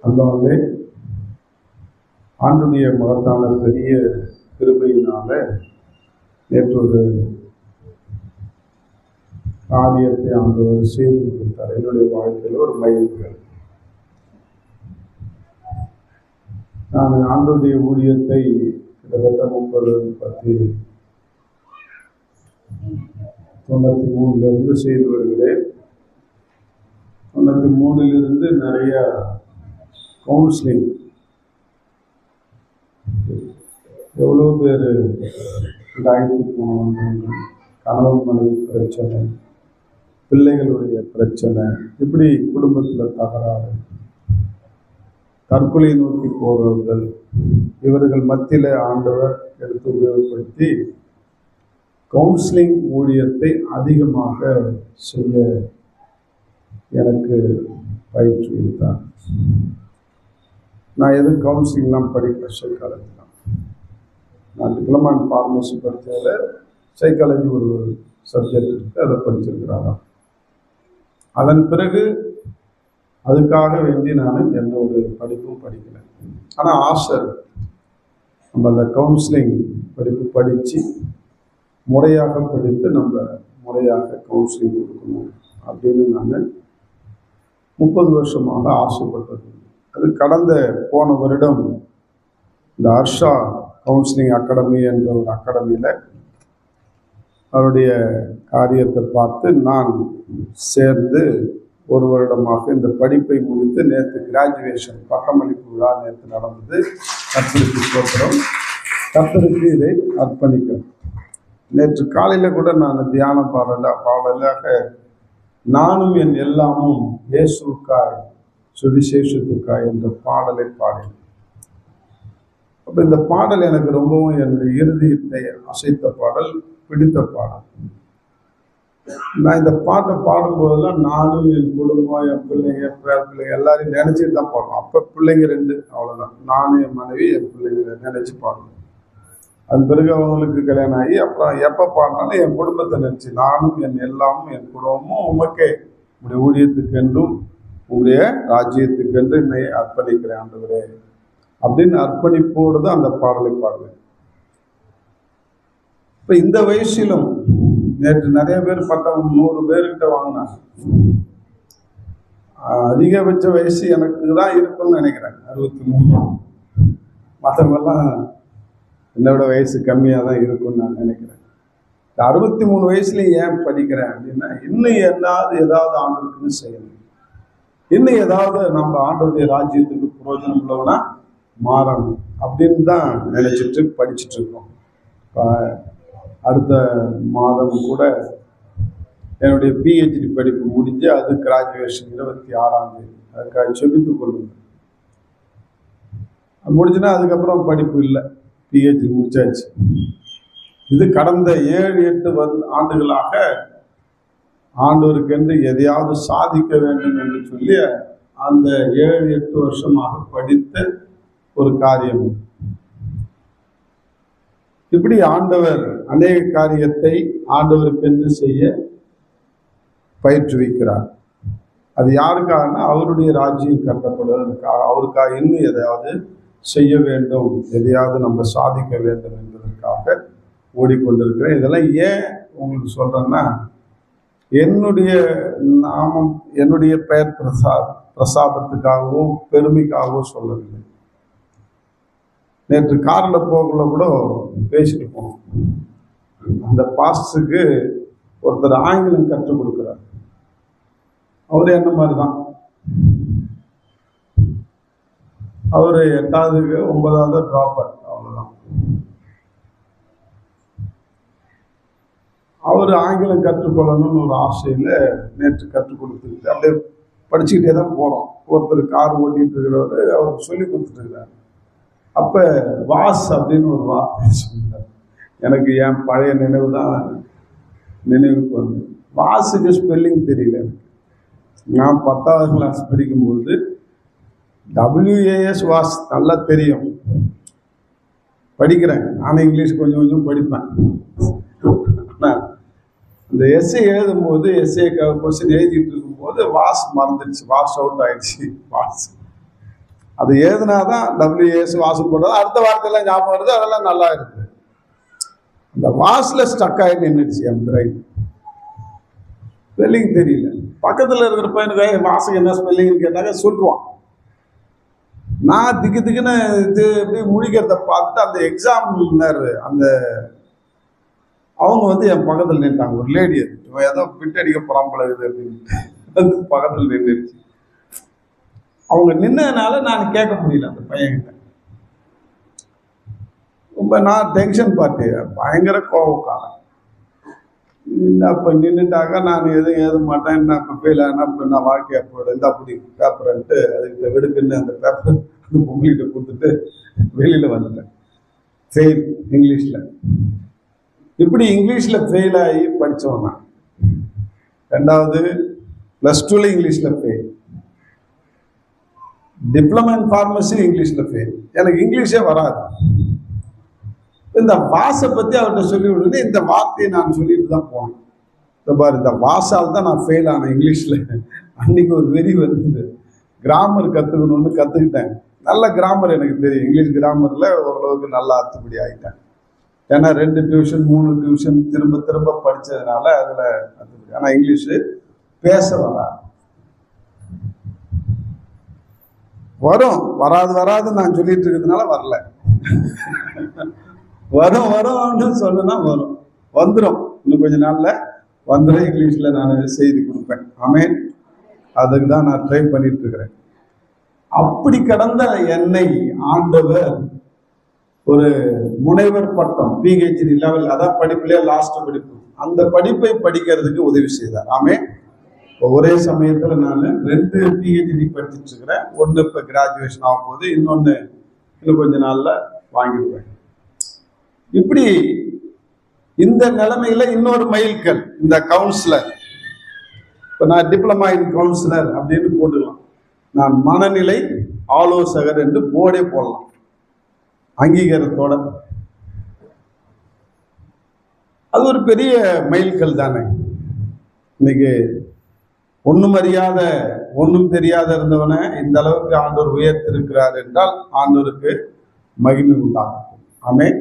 அல்லாவே ஆண்டுடைய மகத்தான பெரிய கிருபையினால நேற்று ஒரு காரியத்தை ஆண்டவர் செய்து கொடுத்தார். என்னுடைய வாழ்க்கையில் ஒரு மைல்கல். நான் ஆண்டுடைய ஊழியத்தை கிட்டத்தட்ட 93 செய்து வருகிறேன். 93 நிறைய கவுன்சிலிங், எவ்வளோ பேர் டாக்டர் போனவங்க, கணவன் மனைவி பிரச்சனை, பிள்ளைகளுடைய பிரச்சனை, இப்படி குடும்பத்தில் தகராறு, தற்கொலை நோக்கி போறவர்கள், இவர்கள் மத்தியில் ஆண்டவர் எடுத்து உபயோகப்படுத்தி கவுன்சிலிங் ஊழியத்தை அதிகமாக செய்ய எனக்கு பயிற்றுவித்தார். நான் எதுவும் கவுன்சிலிங்லாம் படிக்கல, சைக்காலஜி தான். நான் டிப்ளமா இன் ஃபார்மசி படித்ததில் சைக்காலஜி ஒரு சப்ஜெக்ட் இருக்குது, அதை படிச்சிருக்கிறாராம். அதன் பிறகு அதுக்காக வேண்டி நான் எந்த ஒரு படிப்பும் படிக்கலை. ஆனால் ஆசை, நம்ம அந்த கவுன்சிலிங் படிப்பு படித்து முறையாக படித்து நம்ம முறையாக கவுன்சிலிங் கொடுக்கணும் அப்படின்னு நான் 30 வருஷமாக ஆசைப்பட்டது. அது கடந்த போன வருடம் இந்த ஹர்ஷா கவுன்சிலிங் அகாடமி என்ற ஒரு அகாடமியில் அவருடைய காரியத்தை பார்த்து நான் சேர்ந்து ஒரு வருடமாக இந்த படிப்பை முடித்து நேற்று கிராஜுவேஷன் பட்டமளிப்பு விழா நேற்று நடந்தது. கர்த்தருக்கு ஸ்தோத்திரம். கர்த்தருக்கு இதை அர்ப்பணிக்கிறேன். நேற்று காலையில் கூட நான் தியான பாடலாக நானும் என் எல்லாமும் இயேசுவுக்காய் சுவிசேஷத்துக்காய் என்ற பாடலை பாடினேன். அப்போ இந்த பாடல் எனக்கு ரொம்பவும் என்னுடைய இருதயத்தை அசைத்த பாடல், பிடித்த பாடல். நான் இந்த பாட்டை பாடும்போதெல்லாம் நானும் என் குடும்பம், என் பிள்ளைங்க, பேர பிள்ளைங்க எல்லாரையும் நினைச்சிட்டு தான் பாடுவோம். அப்போ பிள்ளைங்க 2, அவ்வளோதான். நானும் என் மனைவி, என் பிள்ளைங்களை நினைச்சு பாடுவோம். அது பிறகு அவங்களுக்கு கல்யாணம் ஆகி அப்புறம் எப்போ பாடினாலும் என் குடும்பத்தை நினச்சி, நானும் என் எல்லாமும் என் குடும்பமும் உமக்கே, உங்களுடைய ஊழியத்துக்கென்றும் உங்களுடைய ராஜ்யத்துக்கென்று என்னை அர்ப்பணிக்கிறேன் ஆண்டவரே அப்படின்னு அர்ப்பணிப்போடு தான் அந்த பாடலை பாடுவேன். இப்போ இந்த வயசிலும் நேற்று நிறைய பேர் பட்டம் 100 பேர்கிட்ட வாங்கினாங்க. அதிகபட்ச வயசு எனக்கு தான் இருக்குன்னு நினைக்கிறேன், 63. மற்றவங்கெல்லாம் என்னோட வயசு கம்மியாக தான் இருக்குன்னு நான் நினைக்கிறேன். இந்த 63 வயசுலேயும் ஏன் படிக்கிறேன் அப்படின்னா, இன்னும் ஏதாவது ஆண்டவருக்குன்னு செய்யணும், இன்னும் ஏதாவது நம்ம ஆண்டவருடைய ராஜ்யத்துக்கு பிரயோஜனம் உள்ளவனா மாறணும் அப்படின்னு தான் நினைச்சிட்டு படிச்சுட்டு இருக்கோம். அடுத்த மாதம் கூட என்னுடைய பிஹெச்டி படிப்பு முடிஞ்சு அது கிராஜுவேஷன் 26ஆம் தேதி. அதுக்காக செபித்து கொள்ளுங்கள். முடிஞ்சுன்னா அதுக்கப்புறம் படிப்பு இல்லை, பிஹெச்டி முடிச்சாச்சு. இது கடந்த 7-8 ஆண்டுகளாக ஆண்டவருக்கென்று எதையாவது சாதிக்க வேண்டும் என்று சொல்லி அந்த 7-8 வருஷமாக படித்த ஒரு காரியம். இப்படி ஆண்டவர் அநேக காரியத்தை ஆண்டவருக்கென்று செய்ய பயிற்றுவிக்கிறார். அது யாருக்காகனா அவருடைய ராஜ்யம் கட்டப்படுவதற்காக, அவருக்காக இன்னும் எதையாவது செய்ய வேண்டும், எதையாவது நம்ம சாதிக்க வேண்டும் என்பதற்காக ஓடிக்கொண்டிருக்கிறேன். இதெல்லாம் ஏன் உங்களுக்கு சொல்றேன்னா, என்னுடைய நாமம், என்னுடைய பெயர் பிரசாதத்துக்காகவோ பெருமைக்காகவோ சொல்லவில்லை. நேற்று காரில் போகக்குள்ள கூட பேசிட்டு போனோம். அந்த பாஸ்டருக்கு ஒருத்தர் ஆங்கிலம் கற்றுக் கொடுக்குறார். அவரு என்ன மாதிரி தான், அவரு 8வது 9வது ட்ராப்பர், அவ்வளோதான். அவர் ஆங்கிலம் கற்றுக்கொள்ளணும்னு ஒரு ஆசையில் நேற்று கற்றுக் கொடுத்துருக்கு. அப்படியே படிச்சுக்கிட்டே தான் போகிறோம். ஒருத்தர் கார் ஓட்டிகிட்டு இருக்கிறவர் அவருக்கு சொல்லி கொடுத்துட்டு. அப்போ வாஸ் அப்படின்னு ஒரு வார்த்தை சொன்னார். எனக்கு என் பழைய நினைவு தான் நினைவுக்கு வந்து, வாஸுக்கு ஸ்பெல்லிங் தெரியல எனக்கு. நான் 10வது கிளாஸ் படிக்கும்போது WAS வாஸ் நல்லா தெரியும், படிக்கிறேன். ஆனால் இங்கிலீஷ் கொஞ்சம் கொஞ்சம் படிப்பேன். ஆனால் இந்த எஸ்ஏ எழுதும்போது, எஸ்ஏ கொஸ்டின் எழுதிட்டு இருக்கும்போது வாஸ் மறந்துடுச்சு, வாஷ் அவுட் ஆயிடுச்சு வாஸ். அது ஏதுனாதான் WAS வாசல் போடுறது, அடுத்த வார்த்தையெல்லாம் ஞாபகம் வருது, அதெல்லாம் நல்லா இருக்குது. இந்த வாசில் ஸ்டக் ஆகி நின்றுச்சு என் பிரெயின். ஸ்பெல்லிங் தெரியல. பக்கத்தில் இருக்கிற பையனுக்கு வாசகம் என்ன ஸ்பெல்லிங்னு கேட்டாங்க, சொல்லுவான். நான் திக்குன்னு இது எப்படி முழிக்கிறத பார்த்துட்டு அந்த எக்ஸாமினர் அந்த அவங்க வந்து என் பக்கத்தில் நின்ட்டாங்க. ஒரு லேடி, அது இவன் ஏதோ பிட்டடிக்க புறம்பளகுது அப்படின்ட்டு வந்து பக்கத்தில் நின்றுச்சு. அவங்க நின்னதுனால நான் கேட்க முடியல அந்த பையன்கிட்ட. ரொம்ப நான் டென்ஷன் பார்ட்டி, பயங்கர கோவக்காரன். இப்போ நின்றுட்டாங்க, நான் எதுவும் எழுத மாட்டேன், என்ன இப்போ ஃபெயில் ஆனால் இப்போ நான் வாழ்க்கையை போட இந்த அப்படி பேப்பர்ன்ட்டு அதுக்கிட்ட வெடுக்குன்னு அந்த பேப்பர் அந்த பொங்கலிட்ட கொடுத்துட்டு வெளியில் வந்துட்டேன். ஃபெயில் இங்கிலீஷில். இப்படி இங்கிலீஷில் ஃபெயில் ஆகி படித்தவன் நான். 2வது +2 இங்கிலீஷில் ஃபெயில், டிப்ளமா இன் ஃபார்மசி இங்கிலீஷில் ஃபெயில். எனக்கு இங்கிலீஷே வராது. இந்த வாசை பற்றி அவர்கிட்ட சொல்லி விடுறது, இந்த வார்த்தையை நான் சொல்லிட்டு தான் போனேன். இந்த பாரு, இந்த வாசால் தான் நான் ஃபெயில் ஆனேன் இங்கிலீஷில். அன்றைக்கி ஒரு வெறி வந்து கிராமர் கற்றுக்கணுன்னு கற்றுக்கிட்டேன். நல்ல கிராமர் எனக்கு தெரியும். இங்கிலீஷ் கிராமரில் ஓரளவுக்கு நல்லா அத்துப்படி ஆகிட்டேன். ஏன்னா 2 டியூஷன் 3 டியூஷன் திரும்ப திரும்ப படித்ததுனால அதில் அத்துப்படி. ஆனால் இங்கிலீஷு பேச வராதுன்னு நான் சொல்லிட்டு இருக்கிறதுனால வரல. வரும்னு சொன்னா வந்துடும். இன்னும் கொஞ்ச நாள்ல வந்துடும். இங்கிலீஷ்ல நான் செய்தி கொடுப்பேன். ஆமென். அதுக்கு தான் நான் ட்ரை பண்ணிட்டு இருக்கிறேன். அப்படி கடந்த என்னை ஆண்டவர் ஒரு முனைவர் பட்டம் PhD லெவல், அதான் படிப்புலேயே லாஸ்ட் படிப்பு, அந்த படிப்பை படிக்கிறதுக்கு உதவி செய்தார். ஆமென். ஒரே சமயத்தில் நான் 2 PhD படிச்சுட்டு இருக்கிறேன். ஒன்று இப்போ கிராஜுவேஷன் ஆகும் போது, இன்னொன்று இன்னும் கொஞ்ச நாள்ல வாங்கிடுவேன். இப்படி இந்த நிலைமையில இன்னொரு மைல்கல், இந்த கவுன்சிலர். இப்போ நான் டிப்ளமா இன் கவுன்சிலர் அப்படின்னு போட்டுக்கலாம். நான் மனநிலை ஆலோசகர் என்று போர்டே போடலாம், அங்கீகாரத்தோட. அது ஒரு பெரிய மைல்கல் தானே. இன்னைக்கு ஒன்றும் அறியாத ஒன்றும் தெரியாத இருந்தவனை இந்த அளவுக்கு ஆண்டவர் உயர்த்திருக்கிறார் என்றால் ஆண்டவருக்கு மகிமை உண்டாகும். ஆமென்.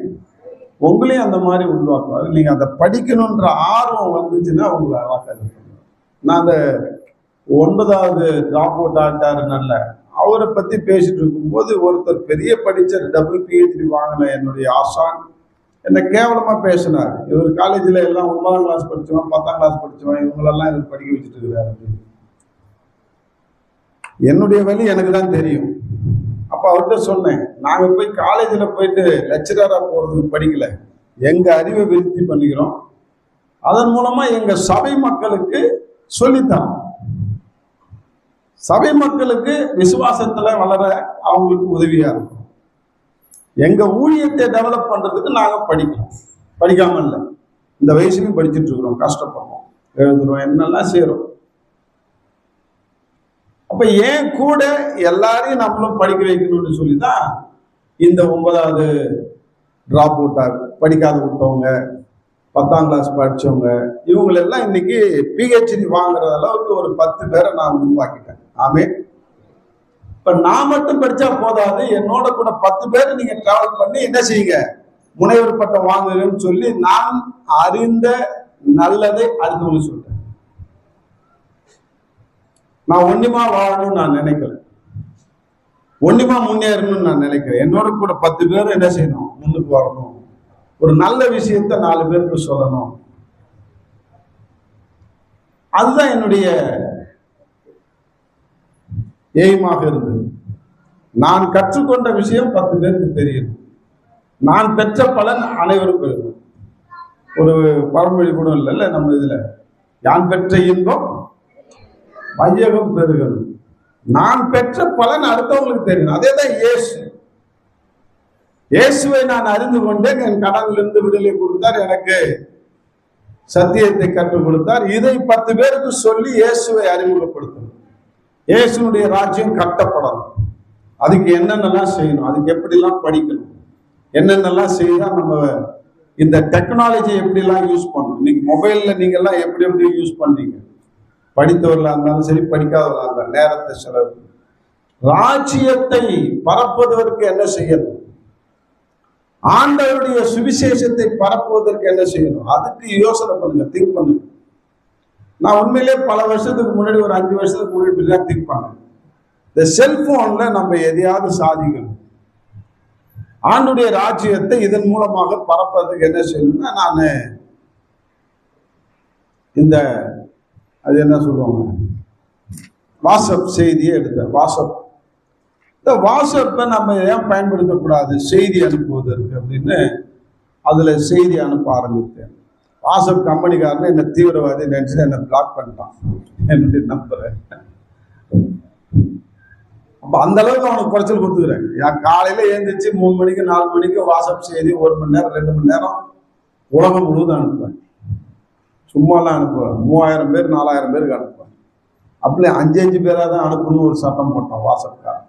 உங்களையும் அந்த மாதிரி உருவாக்குவார். நீங்கள் அதை படிக்கணுன்ற ஆர்வம் வந்துச்சுன்னா உங்களை அழகாக இது பண்ணுவார். நான் அந்த 9வது ட்ராப் அவுட் ஆகிட்டாருனால அவரை பற்றி பேசிட்டு இருக்கும்போது ஒருத்தர் பெரிய படித்த டபுள் PhD வாங்கின என்னுடைய ஆசான் என்னை கேவலமாக பேசினார். இவர் காலேஜில் எல்லாம் 9ஆம் கிளாஸ் படித்தவன் 10ஆம் கிளாஸ் படித்தவன் இவங்களெல்லாம் இவர் படிக்க வச்சுட்டு இருக்கிறார் அப்படின்னு. என்னுடைய வழி எனக்கு தான் தெரியும். அப்போ அவர்கிட்ட சொன்னேன், நாங்கள் போய் காலேஜில் போயிட்டு லெக்சரராக போகிறதுக்கு படிக்கல, எங்கள் அறிவை விருத்தி பண்ணிக்கிறோம், அதன் மூலமாக எங்கள் சபை மக்களுக்கு சொல்லித்தரோம். சபை மக்களுக்கு விசுவாசத்தில் வளர அவங்களுக்கு உதவியாக இருக்கும். எங்கள் ஊழியத்தை டெவலப் பண்ணுறதுக்கு நாங்கள் படிக்கிறோம். படிக்காமல் இல்லை, இந்த வயசுலையும் படிச்சுட்டு இருக்கிறோம், கஷ்டப்படுறோம், எழுதுறோம், என்னெல்லாம் செய்கிறோம். அப்ப ஏன் கூட எல்லாரையும் நம்மளும் படிக்க வைக்கணும்னு சொல்லி தான் இந்த 9வது டிராப் அவுட்டா படிக்காத விட்டவங்க, 10ஆம் கிளாஸ் படிச்சவங்க, இவங்களெல்லாம் இன்னைக்கு PhD வாங்குற அளவுக்கு ஒரு 10 பேரை நான் உருவாக்கிட்டேன். ஆமென். இப்ப நான் மட்டும் படிச்சா போதாது, என்னோட கூட 10 பேர் நீங்க டிராவல் பண்ணி என்ன செய்யுங்க, முனைவர் பட்டம் வாங்குங்கன்னு சொல்லி நான் அறிந்த நல்லதை அடுத்தவங்க சொல்றேன். நான் ஒன்னிமா வாழணும்னு நான் நினைக்கல, ஒன்னிமா முன்னேறணும்னு நான் நினைக்கிறேன். என்னோட கூட 10 பேர் என்ன செய்யணும், முன்னுக்கு வரணும், ஒரு நல்ல விஷயத்த 4 பேருக்கு சொல்லணும். அதுதான் என்னுடைய எய்மாக இருந்தது. நான் கற்றுக்கொண்ட விஷயம் 10 பேருக்கு தெரியும், நான் பெற்ற பலன் அனைவருக்கும் இருக்கும். ஒரு பழமொழி கூட இல்லைல்ல நம்ம இதுல, யான் பெற்ற இன்பம் வையகம் பெறுகிறது. நான் பெற்ற பலன் அடுத்தவங்களுக்கு தெரியும். அதே தான் இயேசு. இயேசுவை நான் அறிந்து கொண்டேன், என் கடனிலிருந்து விடுதலை கொடுத்தார், எனக்கு சத்தியத்தை கற்றுக் கொடுத்தார். இதை 10 பேருக்கு சொல்லி இயேசுவை அறிமுகப்படுத்தணும். இயேசுனுடைய ராஜ்யம் கட்டப்படணும். அதுக்கு என்னென்னலாம் செய்யணும், அதுக்கு எப்படிலாம் படிக்கணும், என்னென்னலாம் செய்தா நம்ம இந்த டெக்னாலஜி எப்படிலாம் யூஸ் பண்ணணும். இன்னைக்கு மொபைல்ல நீங்க எல்லாம் எப்படி எப்படி யூஸ் பண்றீங்க, படித்தவர்களாக இருந்தாலும் சரி படிக்காதவர்களாக இருந்தாலும் நேரத்தை செலவு ராஜ்யத்தை பரப்புவதற்கு என்ன செய்யணும், ஆண்டவருடைய சுவிசேஷத்தை பரப்புவதற்கு என்ன செய்யணும், அதுக்கு யோசனை பண்ணுங்க, திங்க் பண்ணுங்க. நான் உண்மையிலே பல வருஷத்துக்கு முன்னாடி, ஒரு 5 வருஷத்துக்கு முன்னாடி தான் திங்க் பண்ணேன். இந்த செல்போன்ல நம்ம எதையாவது சாதிக்கணும், ஆண்டுடைய ராஜ்யத்தை இதன் மூலமாக பரப்பதுக்கு என்ன செய்யணும்னா, நான் இந்த அது என்ன சொல்லுவாங்க, வாட்ஸ்அப் செய்தியை எடுத்தேன். இந்த வாட்ஸ்அப்பை நம்ம ஏன் பயன்படுத்தக்கூடாது செய்தி அனுப்புவதற்கு அப்படின்னு அதில் செய்தி அனுப்ப ஆரம்பித்தேன். வாட்ஸ்அப் கம்பெனிக்காரன் என்ன தீவிரவாதி நினைச்சு என்ன பிளாக் பண்ணிட்டான் என்னுடைய நம்பரை. அப்போ அந்த அளவுக்கு அவனுக்கு குறைச்சல் கொடுத்துக்கிறேன். என் காலையில் எழுந்திரிச்சு 3 மணிக்கு 4 மணிக்கு வாட்ஸ்அப் செய்தி 1 மணி நேரம் 2 மணி நேரம் உலகம் முழுவதும் அனுப்புவேன். சும்மாலாம் அனுப்புவேன். 3000 பேர் 4000 பேருக்கு அனுப்புவேன். அப்படியே 5 பேராக தான் அனுப்பணும்னு ஒரு சட்டம் போட்டான் வாட்ஸ்அப்காரன்.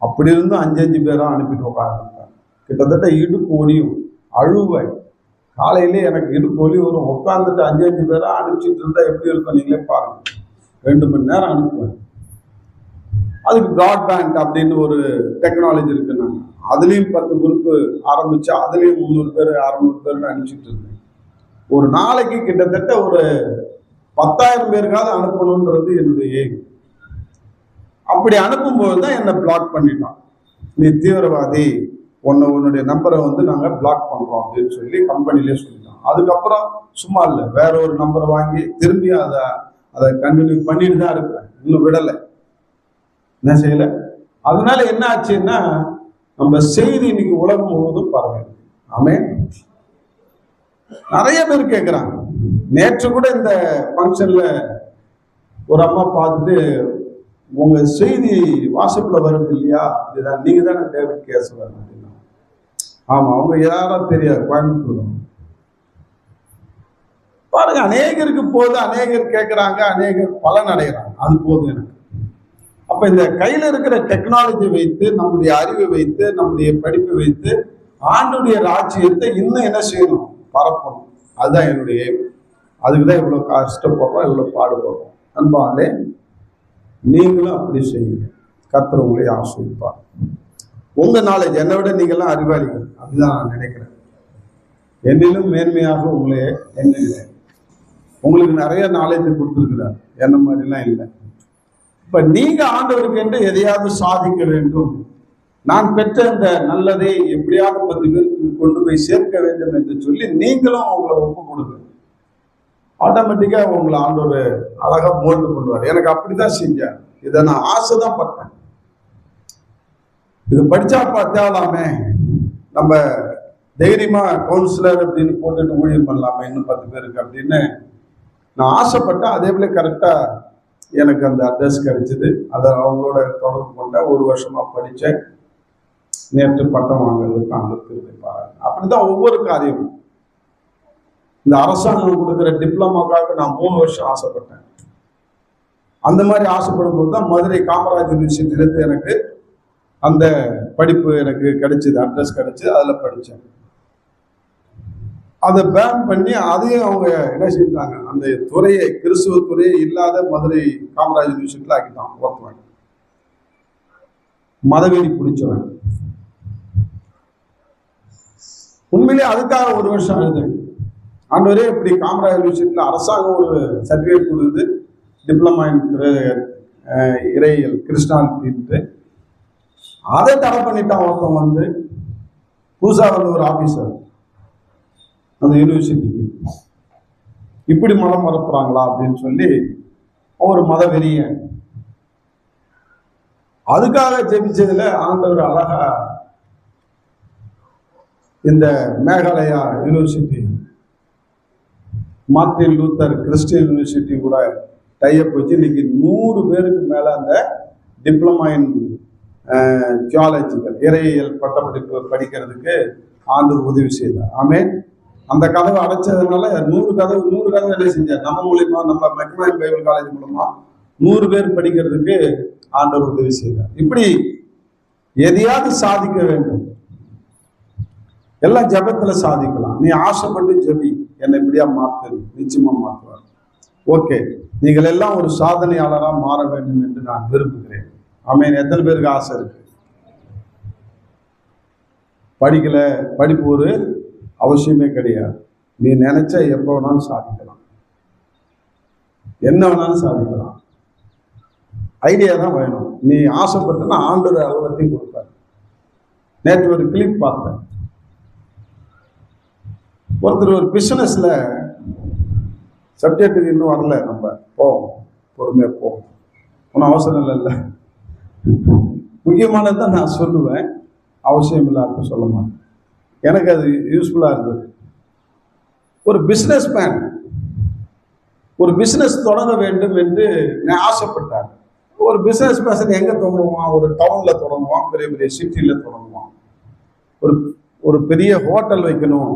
அப்படி இருந்தும் 5 பேராக அனுப்பிட்டு உட்காந்துருப்பேன். கிட்டத்தட்ட இடுப்பு ஒடியும், அழுவேன். காலையிலே எனக்கு இடுப்பு ஒலி வரும். உட்காந்துட்டு 5 பேராக அனுப்பிச்சிட்டு இருந்தால் எப்படி இருக்கும் நீங்களே பாருங்க. 2 மணி நேரம் அனுப்புவேன். அதுக்கு ப்ராட்பேண்ட் அப்படின்னு ஒரு டெக்னாலஜி இருக்குன்னு அதுலேயும் 10 குரூப்பு ஆரம்பிச்சு அதுலேயும் 300 பேர் 600 பேர்னு அனுப்பிச்சிட்டு இருந்தேன். ஒரு நாளைக்கு கிட்டத்தட்ட ஒரு 10,000 பேருக்காவது அனுப்பணுன்றது என்னுடைய எய்ம். அப்படி அனுப்பும்போது தான் என்னை பிளாக் பண்ணிட்டான். நீ தீவிரவாதி, உன்னுடைய நம்பரை நாங்கள் பிளாக் பண்ணுறோம் அப்படின்னு சொல்லி கம்பெனிலே சொல்லிட்டோம். அதுக்கப்புறம் சும்மா இல்லை, வேற ஒரு நம்பரை வாங்கி திரும்பி அதை கண்டினியூ பண்ணிட்டு தான் இருக்கிறேன். இன்னும் விடலை, என்ன செய்யலை. அதனால என்ன ஆச்சுன்னா, நம்ம செய்தி இன்னைக்கு உலகம் முழுவதும் பரவாயில்லை. ஆமே, நிறைய பேர் கேட்குறாங்க. நேற்று கூட இந்த ஃபங்க்ஷன்ல ஒரு அம்மா பார்த்துட்டு, உங்க செய்தி வாட்ஸ்அப்ல வருது இல்லையா, இதுதான் நீங்க தானே டேவிட் கேசவன் அப்படின்னா. ஆமா, அவங்க யாரும் தெரியாது, கோயம்புத்தூர். பாருங்க, அநேகருக்கு போது, அநேகர் கேட்குறாங்க, அநேகர் பலன் அடைகிறாங்க. அது போதும் எனக்கு. அப்ப இந்த கையில இருக்கிற டெக்னாலஜி வைத்து, நம்முடைய அறிவை வைத்து, நம்முடைய படிப்பை வைத்து ஆண்டுடைய ராஜ்யத்தை இன்னும் என்ன செய்யணும், பரப்பணும். அதுதான் என்னுடைய எய்ம். அதுக்குதான் இவ்வளவு கஷ்டப்படுறோம், இவ்வளவு பாடுபடுறோம். அன்பாலே நீங்களும் அப்படி செய்யுங்க. கர்த்தர் உங்களை ஆசீர்வதிப்பார். உங்க நாலேஜ் என்னை விட நீங்கள்லாம் அறிவாளிகள், அப்படிதான் நான் நினைக்கிறேன். என்னிலும் மேன்மையாக உங்களே எண்ணுகிறேன். உங்களுக்கு நிறைய நாலேஜ் கொடுத்துருக்கிறார், என்ன மாதிரிலாம் இல்லை. இப்ப நீங்க ஆண்டவருக்கு என்று எதையாவது சாதிக்க வேண்டும், நான் பெற்ற இந்த நல்லதை எப்படியாவது 10 பேருக்கு கொண்டு போய் சேர்க்க வேண்டும் என்று சொல்லி நீங்களும் அவங்களை ஒப்பு கொடுங்க. ஆட்டோமேட்டிக்கா உங்களை ஆண்டவர் அழகா மோல்டு பண்ணுவார். எனக்கு அப்படிதான் செஞ்சார். இதை நான் ஆசைதான் பட்டேன். இது படிச்சா தேவலாமே, நம்ம தைரியமா கவுன்சிலர் அப்படின்னு போட்டுட்டு ஊழியர் பண்ணலாமே இன்னும் 10 பேருக்கு அப்படின்னு நான் ஆசைப்பட்டேன். அதே போல கரெக்டா எனக்கு அந்த அட்ரஸ் கிடைச்சிது. அதை அவங்களோட தொடர்பு கொண்ட 1 வருஷமா படித்தேன். நேற்று பட்டம் வாங்குறதுக்கு ஆண்டவருக்கு இருப்பார். அப்படிதான் ஒவ்வொரு காரியமும். இந்த அரசாங்கம் கொடுக்குற டிப்ளமாக்காக நான் 3 வருஷம் ஆசைப்பட்டேன். அந்த மாதிரி ஆசைப்படும் போது தான் மதுரை காமராஜ் யூனிவர்சிட்டியிலேருந்து எனக்கு அந்த படிப்பு எனக்கு கிடைச்சிது, அட்ரஸ் கிடைச்சி அதில் படித்தேன். அதை பேன் பண்ணி அதையும் அவங்க என்ன செஞ்சாங்க, அந்த துறையை, கிறிஸ்துவ துறையை இல்லாத மதுரை காமராஜ் யூனிவர்சிட்டியில் ஆக்கிட்டான். ஒருத்தவன் மதவெறி பிடிச்சவன். உண்மையிலே அதுக்காக 1 வருஷம் எழுதுங்க. ஆண்டவரே, இப்படி காமராஜ் யூனிவர்சிட்டியில் அரசாங்கம் ஒரு சர்டிஃபிகேட் கொடுக்குது, டிப்ளமா இன் இறையியல் கிறிஸ்டானிட்டின்ட்டு, அதை தடை பண்ணிட்டான். ஒருத்தன் புதுசாக ஒரு ஆபீசர் அந்த யூனிவர்சிட்டிக்கு இப்படி மதம் மறப்புறாங்களா அப்படின்னு சொல்லி ஒரு மதவெறியன். அதுக்காக ஜெபிச்சதுல ஆண்டவர் அழகா இந்த Meghalaya university, Martin Luther Christian University கூட டைப் வச்சு இன்னைக்கு 100 பேருக்கு மேல அந்த டிப்ளமா இன் தியாலஜிக்கல் இறையியல் பட்டப்படிப்பு படிக்கிறதுக்கு ஆண்டவர் உதவி செய்தார். ஆமே, அந்த கதவை அடைச்சதுனால 100 கதவு என்ன செஞ்சார், நம்ம மூலியமா, நம்ம மெக்னாயின் பைபிள் காலேஜ் மூலமா 100 பேர் படிக்கிறதுக்கு ஆண்டவர் உதவி செய்தார். இப்படி எதையாவது சாதிக்க வேண்டும். எல்லாம் ஜபத்துல சாதிக்கலாம். நீ ஆசைப்பட்டு ஜபி, என்னை இப்படியா மாத்து, நிச்சயமா மாற்றுவார். ஓகே, நீங்கள் எல்லாம் ஒரு சாதனையாளராக மாற வேண்டும் என்று நான் விரும்புகிறேன். ஆமென். எத்தனை பேருக்கு ஆசை இருக்கு? படிக்கல, படிப்பு ஒரு அவசியமே கிடையாது. நீ நினைச்சா எப்போ வேணாலும் சாதிக்கலாம், என்ன வேணாலும் சாதிக்கலாம். ஐடியா தான் வேணும். நீ ஆசைப்பட்டனா ஆண்டவர் எல்லாத்தையும் கொடுப்பாரு. நேற்று ஒரு கிளிப் பார்த்தேன். ஒருத்தர் ஒரு பிசினஸ்ல, சப்ஜெக்டுக்கு இன்னும் வரல, நம்ம போவோம், பொறுமையா போவோம், ஒன்றும் அவசரம் இல்லை. முக்கியமானதான் நான் சொல்லுவேன், அவசியம் இல்லாத சொல்ல மாட்டேன். எனக்கு அது யூஸ்ஃபுல்லா இருந்தது. ஒரு பிசினஸ் மேன் ஒரு பிசினஸ் தொடங்க வேண்டும் என்று ஆசைப்பட்டார். ஒரு பிசினஸ் பர்சன் எங்க தொடங்குவான்? ஒரு டவுன்ல தொடங்குவான், பெரிய பெரிய சிட்டில தொடங்குவான். ஒரு ஒரு பெரிய ஹோட்டல் வைக்கணும்,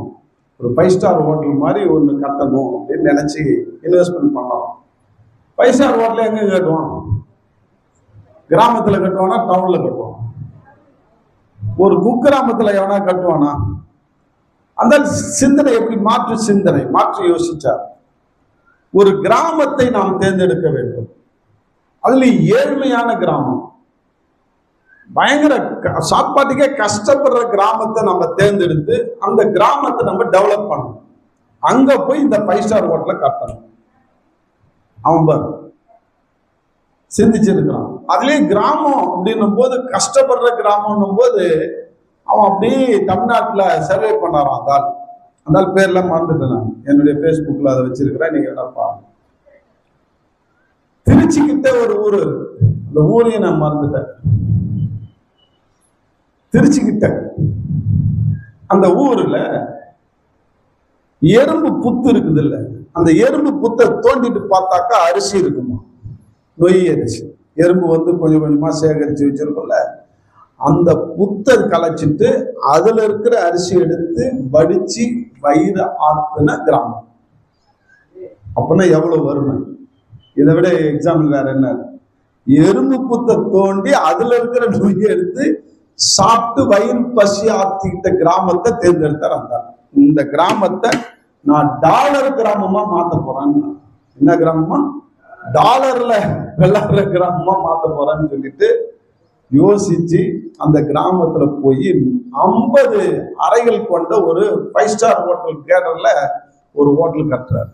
ஒரு 5 ஸ்டார் ஹோட்டல் மாதிரி ஒன்று கட்டணும் அப்படின்னு நினைச்சு இன்வெஸ்ட்மெண்ட் பண்ணலாம். 5 ஸ்டார் ஹோட்டல் எங்க கட்டுவான்? கிராமத்துல கட்டுவானா, டவுன்ல கட்டுவான்? ஒரு குக்கிராமத்துல எவனா கட்டுவானா? அந்த சிந்தனை எப்படி மாற்றி யோசிச்சார். ஒரு கிராமத்தை நாம் தேர்ந்தெடுக்க வேண்டும். அதுல ஏழ்மையான கிராமம், பயங்கர சாப்பாட்டுக்கே கஷ்டப்படுற கிராமத்தை நம்ம தேர்ந்தெடுத்து அந்த கிராமத்தை நம்ம டெவலப் பண்ணணும். அங்க போய் இந்த 5 ஸ்டார் ஹோட்டலை கட்டணும். அவன் சிந்திச்சிருக்கிறான். அதுலயே கிராமம் அப்படின்னும் போது, கஷ்டப்படுற கிராமம் போது அவன் அப்படியே தமிழ்நாட்டுல சர்வே பண்ணாராம். அந்த பேர்லாம் மறந்துட்டேன் நான், என்னுடைய பேஸ்புக்ல அதை வச்சிருக்கிறேன், நீங்க என்ன பாருங்க. திருச்சி கிட்ட ஒரு ஊரு, அந்த ஊரையும் நான் மறந்துட்டேன். திருச்சி கிட்ட அந்த ஊர்ல எறும்பு புத்து இருக்குது இல்ல, அந்த எறும்பு புத்தை தோண்டிட்டு பார்த்தாக்கா அரிசி இருக்குமா, நொய் அரிசி. எறும்பு கொஞ்சம் கொஞ்சமா சேகரிச்சு வச்சிருக்கோம்ல, அந்த புத்தை கலைச்சிட்டு அதுல இருக்கிற அரிசி எடுத்து வடிச்சு வயிறு ஆத்துன கிராமம். அப்படின்னா எவ்வளவு வறுமை! இதை விட எக்ஸாம்பிள் வேற என்ன? எறும்பு புத்தை தோண்டி அதுல இருக்கிற நொய்யை எடுத்து சாப்பிட்டு வயிறு பசி ஆத்திக்கிட்ட கிராமத்தை தேர்ந்தெடுத்தார். இந்த கிராமத்தை நான் டாலர் கிராமமா மாத்த போறேன்னு. என்ன கிராமமா? டாலர்ல விளையாடுற கிராமமா மாத்த போறேன்னு சொல்லிட்டு யோசிச்சு அந்த கிராமத்துல போய் 50 அறைகள் கொண்ட ஒரு 5 ஸ்டார் ஹோட்டல் கேடர்ல ஒரு ஹோட்டல் கட்டுறாரு.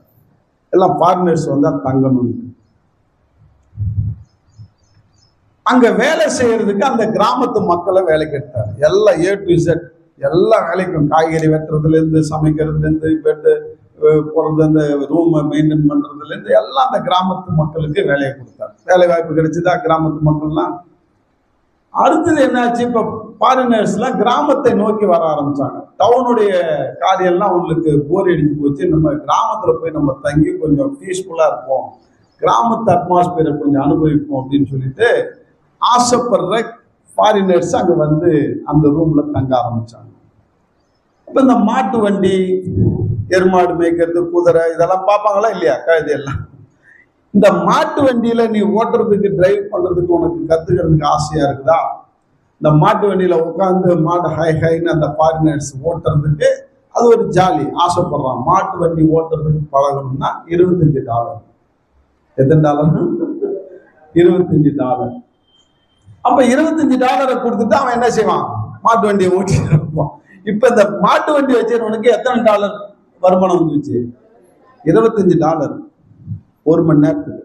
எல்லாம் ஃபாரினர்ஸ் வந்தா தங்கணும். அங்க வேலை செய்யறதுக்கு அந்த கிராமத்து மக்களை வேலைக்கு எடுத்தாரு. எல்லாம் A to Z எல்லா வேலைக்கும், காய்கறி வெட்டுறதுல இருந்து, சமைக்கிறதுல இருந்து, பெட்டு போறது, அந்த ரூம் மெயின்டைன் பண்றதுல இருந்து எல்லாம் அந்த கிராமத்து மக்களுக்கு வேலையை கொடுத்தாரு. வேலை வாய்ப்பு கிடைச்சதா கிராமத்து மக்கள்லாம். அடுத்தது என்னாச்சு? இப்ப ஃபாரினர்ஸ் எல்லாம் கிராமத்தை நோக்கி வர ஆரம்பிச்சாங்க. டவுனுடைய காரியெல்லாம் அவங்களுக்கு போர் அடிச்சு போச்சு. நம்ம கிராமத்துல போய் நம்ம தங்கி கொஞ்சம் பீஸ்ஃபுல்லா இருப்போம், கிராமத்து அட்மாஸ்பியரை கொஞ்சம் அனுபவிப்போம் அப்படின்னு சொல்லிட்டு ஆசைப்படுற ஃபாரினர்ஸ் அங்க அந்த ரூம்ல தங்க ஆரம்பிச்சாங்க. இப்ப இந்த மாட்டு வண்டி, எருமாடு மேய்க்கிறது, குதிரை, இதெல்லாம் பார்ப்பாங்களா இல்லையா? கழுது எல்லாம். இந்த மாட்டு வண்டியில நீ ஓட்டுறதுக்கு, டிரைவ் பண்றதுக்கு உனக்கு கத்துக்கிறதுக்கு ஆசையா இருக்குதா? இந்த மாட்டு வண்டியில உட்காந்து மாடு ஹைன்னு அந்த ஃபாரினர்ஸ் ஓட்டுறதுக்கு அது ஒரு ஜாலி, ஆசைப்படுறான். மாட்டு வண்டி ஓட்டுறதுக்கு பழகணும்னா $25. எத்தனை டாலர்? $25. அப்ப $25 கொடுத்துட்டு அவன் என்ன செய்வான்? மாட்டு வண்டியை ஓட்டி இருப்பான். இப்ப இந்த மாட்டு வண்டி வச்சிருவனுக்கு எத்தனை டாலர் வருமானம் வந்துருச்சு? $25 ஒரு மணி நேரத்துக்கு.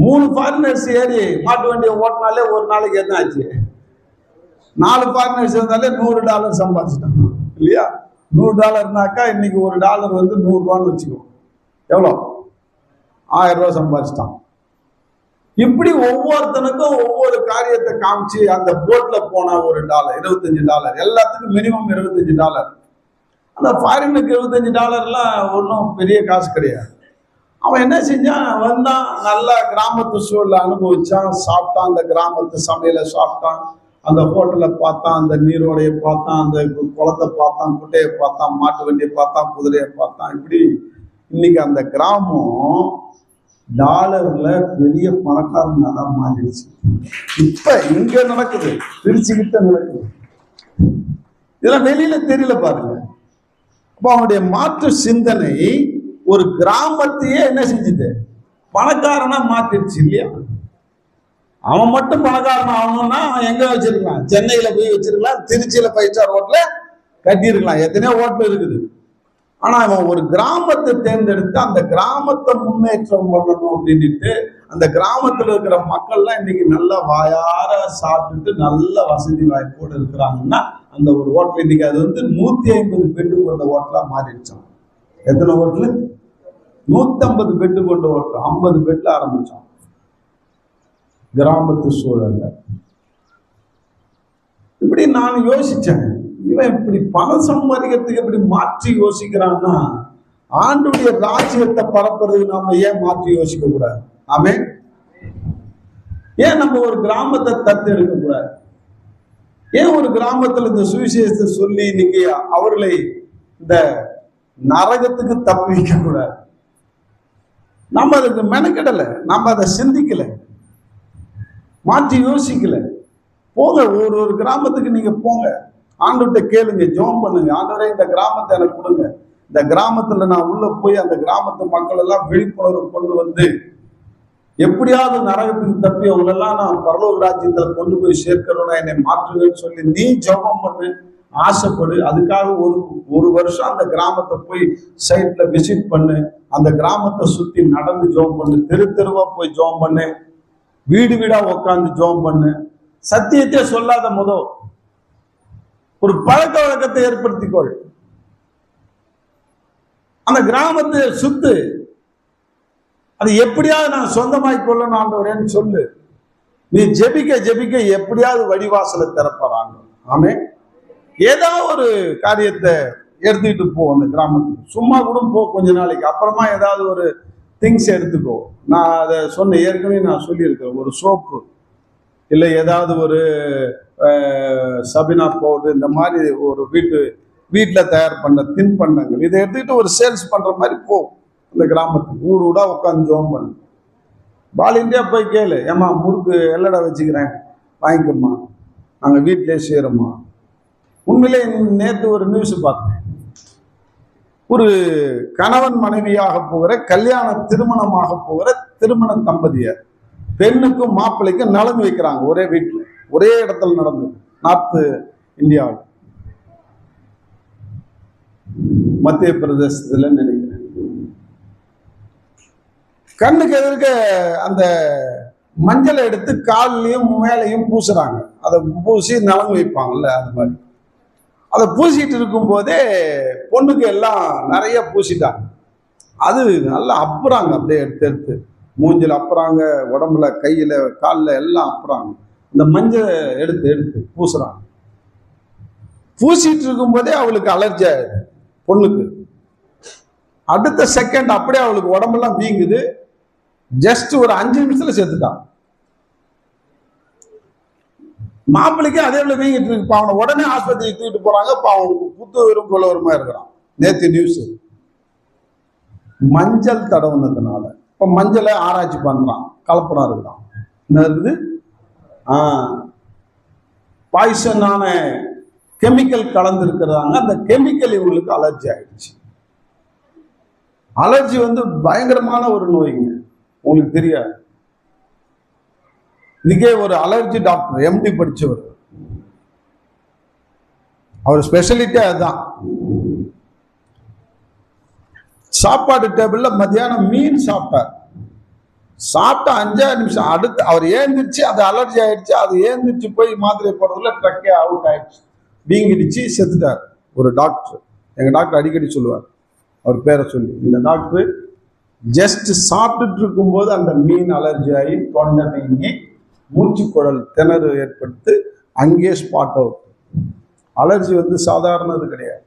3 ஃபாரினர்ஸ் ஏறி மாட்டு வண்டியை ஓட்டினாலே ஒரு நாளைக்கு என்ன ஆச்சு? 4 ஃபாரினர்ஸ் இருந்தாலே $100 சம்பாதிச்சிட்டாங்க இல்லையா? $100னாக்கா இன்னைக்கு ஒரு டாலர் $100 வச்சுக்கோ, எவ்வளோ? 1000 ரூபாய் சம்பாதிச்சிட்டான். இப்படி ஒவ்வொருத்தனுக்கும் ஒவ்வொரு காரியத்தை காமிச்சு அந்த போட்ல போனா ஒரு டாலர், $25, எல்லாத்துக்கும் மினிமம் $25. அந்த ஃபாரினுக்கு $25 ஒன்றும் பெரிய காசு கிடையாது. அவன் என்ன செஞ்சான்? வந்தான், நல்லா கிராமத்து சூழல அனுபவிச்சான், சாப்பிட்டான், அந்த கிராமத்து சமையலை சாப்பிட்டான், அந்த ஹோட்டலை பார்த்தான், அந்த நீரோடைய பார்த்தான், அந்த குளத்தை பார்த்தான், குட்டையை பார்த்தான், மாட்டு வண்டியை பார்த்தான், குதிரையை பார்த்தான். இப்படி இன்னைக்கு அந்த கிராமம் டாலர்ல பெரிய பணக்காரன் நல்லா மாறிடுச்சு. இப்ப இங்க நடக்குது, திருச்சிக்கிட்ட நடக்குது. இதெல்லாம் வெளியில தெரியல பாருங்க. அப்ப அவனுடைய மாற்று சிந்தனை ஒரு கிராமத்தையே என்ன செஞ்சுது? பணக்காரனா மாத்திடுச்சு இல்லையா? அவன் மட்டும் பணக்காரன் ஆகணும்னா அவன் எங்க வச்சிருக்கலாம்? சென்னையில போய் வச்சிருக்கலாம், திருச்சியில 5 ஸ்டார் ஹோட்டல கட்டியிருக்கலாம், எத்தனையோ ஹோட்டல் இருக்குது. ஆனா அவன் ஒரு கிராமத்தை தேர்ந்தெடுத்து அந்த கிராமத்தை முன்னேற்றம் பண்ணணும் அப்படின்ட்டு அந்த கிராமத்துல இருக்கிற மக்கள்லாம் இன்னைக்கு நல்லா வாயார சாப்பிட்டுட்டு நல்ல வசதி வாய்ப்போடு இருக்கிறாங்கன்னா அந்த ஒரு ஹோட்டல் இன்னைக்கு அது 150 பெட்டு கொண்ட ஹோட்டலா மாறிடுச்சான். எத்தனை ஹோட்டலு? 150 பெட்டு கொண்ட ஹோட்டல். 50 பெட்ல ஆரம்பிச்சான் கிராமத்து சூழல்ல. இப்படி நான் யோசிச்சேன், இவன் இப்படி பணம் சம்பாதிக்கிறதுக்கு இப்படி மாற்றி யோசிக்கிறான்னா ஆண்டுடைய ராஜ்யத்தை பரப்புறதுக்கு நாம ஏன் மாற்றி யோசிக்க கூடாது? ஆமே, ஏன் நம்ம ஒரு கிராமத்தை தத்தெடுக்க கூடாது? ஏன் ஒரு கிராமத்துல இந்த சுவிசேஷத்தை சொல்லி இன்னைக்கு அவர்களை இந்த நரகத்துக்கு தப்பி வைக்க கூடாது? நம்ம அதுக்கு மெனக்கிடல, நம்ம அதை சிந்திக்கல, மாற்றி யோசிக்கல. போங்க, ஒரு கிராமத்துக்கு நீங்க போங்க, ஆண்டவர்கிட்ட கேளுங்க, ஜெபம் பண்ணுங்க, ஆண்டவரே இந்த கிராமத்தை எனக்கு கொடுங்க, இந்த கிராமத்துல நான் உள்ள போய் அந்த கிராமத்து மக்கள் எல்லாம் விழிப்புணர்வு கொண்டு வந்து எப்படியாவது நரகத்துக்கு தப்பி அவங்களெல்லாம் நான் பரலோக ராஜ்யத்துல கொண்டு போய் சேர்க்கணும்னா என்னை மாற்றுங்கன்னு சொல்லி நீ ஜெபம் பண்ணு, ஆசைப்படு. அதுக்காக ஒரு வருஷம் அந்த கிராமத்தை போய் சைட்ல விசிட் பண்ணு, அந்த கிராமத்தை சுத்தி நடந்து ஜெபம் பண்ணு, தெருவா போய் ஜெபம் பண்ணு, வீடு வீடா உட்காந்து ஜெபம் பண்ணு. சத்தியத்தை சொல்லாத முதல் ஒரு பழக்க வழக்கத்தை ஏற்படுத்திக்கொள். அந்த கிராமத்தை சுத்து, அது எப்படியாவது நான் சொந்தமாய் கொள்ளணும் ஆண்டவரேன்னு சொல்லு. நீ ஜெபிக்க ஜெபிக்க எப்படியாவது வடிவாசலை திறப்பாராங்க. ஆமே, ஏதாவது ஒரு காரியத்தை எடுத்துக்கிட்டு போ அந்த கிராமத்துக்கு. சும்மா கூட போ கொஞ்ச நாளைக்கு, அப்புறமா ஏதாவது ஒரு திங்ஸ் எடுத்துக்கோ. நான் அதை சொன்ன ஏற்கனவே நான் சொல்லியிருக்கேன், ஒரு சோப்பு இல்லை ஏதாவது ஒரு சபினா பவுடர், இந்த மாதிரி ஒரு வீட்டில் தயார் பண்ண தின்பண்டங்கள் இதை எடுத்துக்கிட்டு ஒரு சேல்ஸ் பண்ற மாதிரி போ அந்த கிராமத்துக்கு. ஊர் ஊடா உட்காந்து ஜோம் பண்ணு. பால் இந்தியா போய் கேளு, ஏமா முறுக்கு எல்லடா வச்சுக்கிறேன் வாங்கிக்கம்மா, நாங்கள் வீட்டிலே செய்கிறோம்மா. உண்மையிலே நேற்று ஒரு நியூஸ் பார்த்தேன், ஒரு கணவன் மனைவியாக போகிற திருமணமாக போகிற திருமண தம்பதியர் பெண்ணுக்கும் மாப்பிள்ளைக்கும் நலங்கு வைக்கிறாங்க ஒரே வீட்டில், ஒரே இடத்துல நடந்தது. நார்த் இந்தியாவில் மத்திய பிரதேசத்துல நினைக்கிறேன். கண்ணுக்கு எதிர்க்க அந்த மஞ்சளை எடுத்து காலிலையும் மேலையும் பூசுறாங்க. அதை பூசி நலங்கு வைப்பாங்கல்ல, அது மாதிரி அதை பூசிட்டு இருக்கும் போதே பொண்ணுக்கு எல்லாம் நிறைய பூசிட்டாங்க. அது நல்லா அப்புறாங்க, அப்படியே எடுத்து மூஞ்சில் அப்புறாங்க, உடம்புல கையில காலில் எல்லாம் அப்புறாங்க. இந்த மஞ்சள் எடுத்து பூசுறாங்க. பூசிட்டு இருக்கும் போதே அவளுக்கு அலர்ஜி ஆயிடுது பொண்ணுக்கு. அடுத்த செகண்ட் அப்படியே அவளுக்கு உடம்பெல்லாம் வீங்குது. ஜஸ்ட் ஒரு 5 நிமிஷத்துல செத்துட்டான். மாப்பிள்ளைக்கு அதே போல வீங்கிட்டு இருக்கு. அவனை உடனே ஆஸ்பத்திரிக்கு தூக்கிட்டு போறாங்க. அவன் புத்து வரும் போல ஒரு மாதிரி இருக்கிறான். நேற்று நியூஸ் மஞ்சள் தடவுனதுனால இப்ப மஞ்சளை ஆராய்ச்சி பண்றான், கலப்படம் இருக்கிறான். என்ன இருக்குது? பாய்சனான கெமிக்கல் கலந்து இருக்கிறாங்க. அந்த கெமிக்கல் இவங்களுக்கு அலர்ஜி ஆயிடுச்சு. அலர்ஜி பயங்கரமான ஒரு நோய்ங்க, உங்களுக்கு தெரியாது. இதுக்கே ஒரு அலர்ஜி டாக்டர் எம்டி படிச்சவர், அவர் ஸ்பெஷலிட்டி அதுதான். சாப்பாடு டேபிள்ல மத்தியானம் மீன் சாப்பிட்டார். சாப்பிட்டா 5 நிமிஷம் அடுத்து அவர் ஏந்திரிச்சு, அது அலர்ஜி ஆயிடுச்சு. அது ஏந்திரிச்சு போய் மாத்திரை போடுறதுல ட்ரக்கே அவுட் ஆயிடுச்சு, வீங்கிடுச்சு, செத்துட்டார். ஒரு டாக்டர், எங்க டாக்டர் அடிக்கடி சொல்லுவார், அவர் பேரை சொல்லி. இந்த டாக்டர் ஜஸ்ட் சாப்பிட்டுட்டு இருக்கும்போது அந்த மீன் அலர்ஜி ஆகி தொண்டை வீங்கி மூச்சு குழல் திணறு ஏற்படுத்தி அங்கே ஸ்பாட் அவுட். அலர்ஜி சாதாரணது கிடையாது.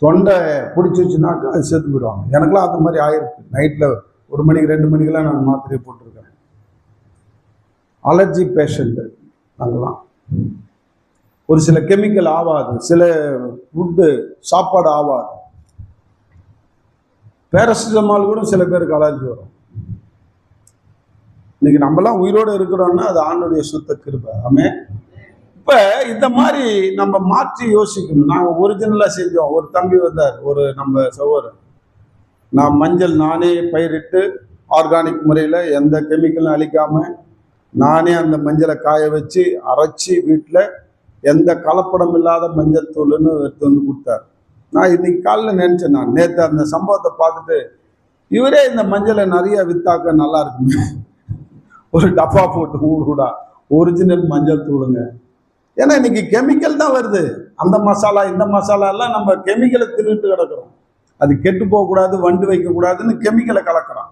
தொண்டை பிடிச்சிருச்சுனாக்கா அது செத்து போயிடுவாங்க. எனக்குலாம் அது மாதிரி ஆயிருக்கு. நைட்டில் 1 மணிக்கு 2 மணிக்கெல்லாம் நான் மாத்திரையை போட்டிருக்கேன். அலர்ஜி பேஷண்ட்டு நாங்கள்லாம். ஒரு சில கெமிக்கல் ஆகாது, சில ஃபுட்டு சாப்பாடு ஆகாது. பேரசிட்டமால் கூட சில பேருக்கு அலர்ஜி வரும். இன்னைக்கு நம்மலாம் உயிரோடு இருக்கிறோம்னா அது ஆண்டுடைய சுத்த கிருபை. ஆமே. இப்ப இந்த மாதிரி நம்ம மாற்றி யோசிக்கணும். நாங்க ஒரிஜினலா செஞ்சோம். ஒரு தம்பி வந்தார், ஒரு நம்ம சகோதரர், நான் மஞ்சள் நானே பயிரிட்டு ஆர்கானிக் முறையில் எந்த கெமிக்கலும் அழிக்காம நானே அந்த மஞ்சளை காய வச்சு அரைச்சி வீட்டில் எந்த கலப்படம் இல்லாத மஞ்சள் தூள்னு எடுத்து வந்து கொடுத்தாரு. நான் இன்னைக்கு காலையில் நினச்சேன், நான் நேற்று அந்த சம்பவத்தை பார்த்துட்டு இவரே இந்த மஞ்சளை நிறைய வித்தாக்க நல்லா இருக்குங்க, ஒரு டப்பா போட்டு ஊடா ஒரிஜினல் மஞ்சள் தூளுங்க. ஏன்னா இன்னைக்கு கெமிக்கல் தான் வருது. அந்த மசாலா இந்த மசாலா எல்லாம் நம்ம கெமிக்கலை தின்னுட்டு கிடக்குறோம். அது கெட்டு போகக்கூடாது, வண்டு வைக்கக்கூடாதுன்னு கெமிக்கலை கலக்கிறோம்.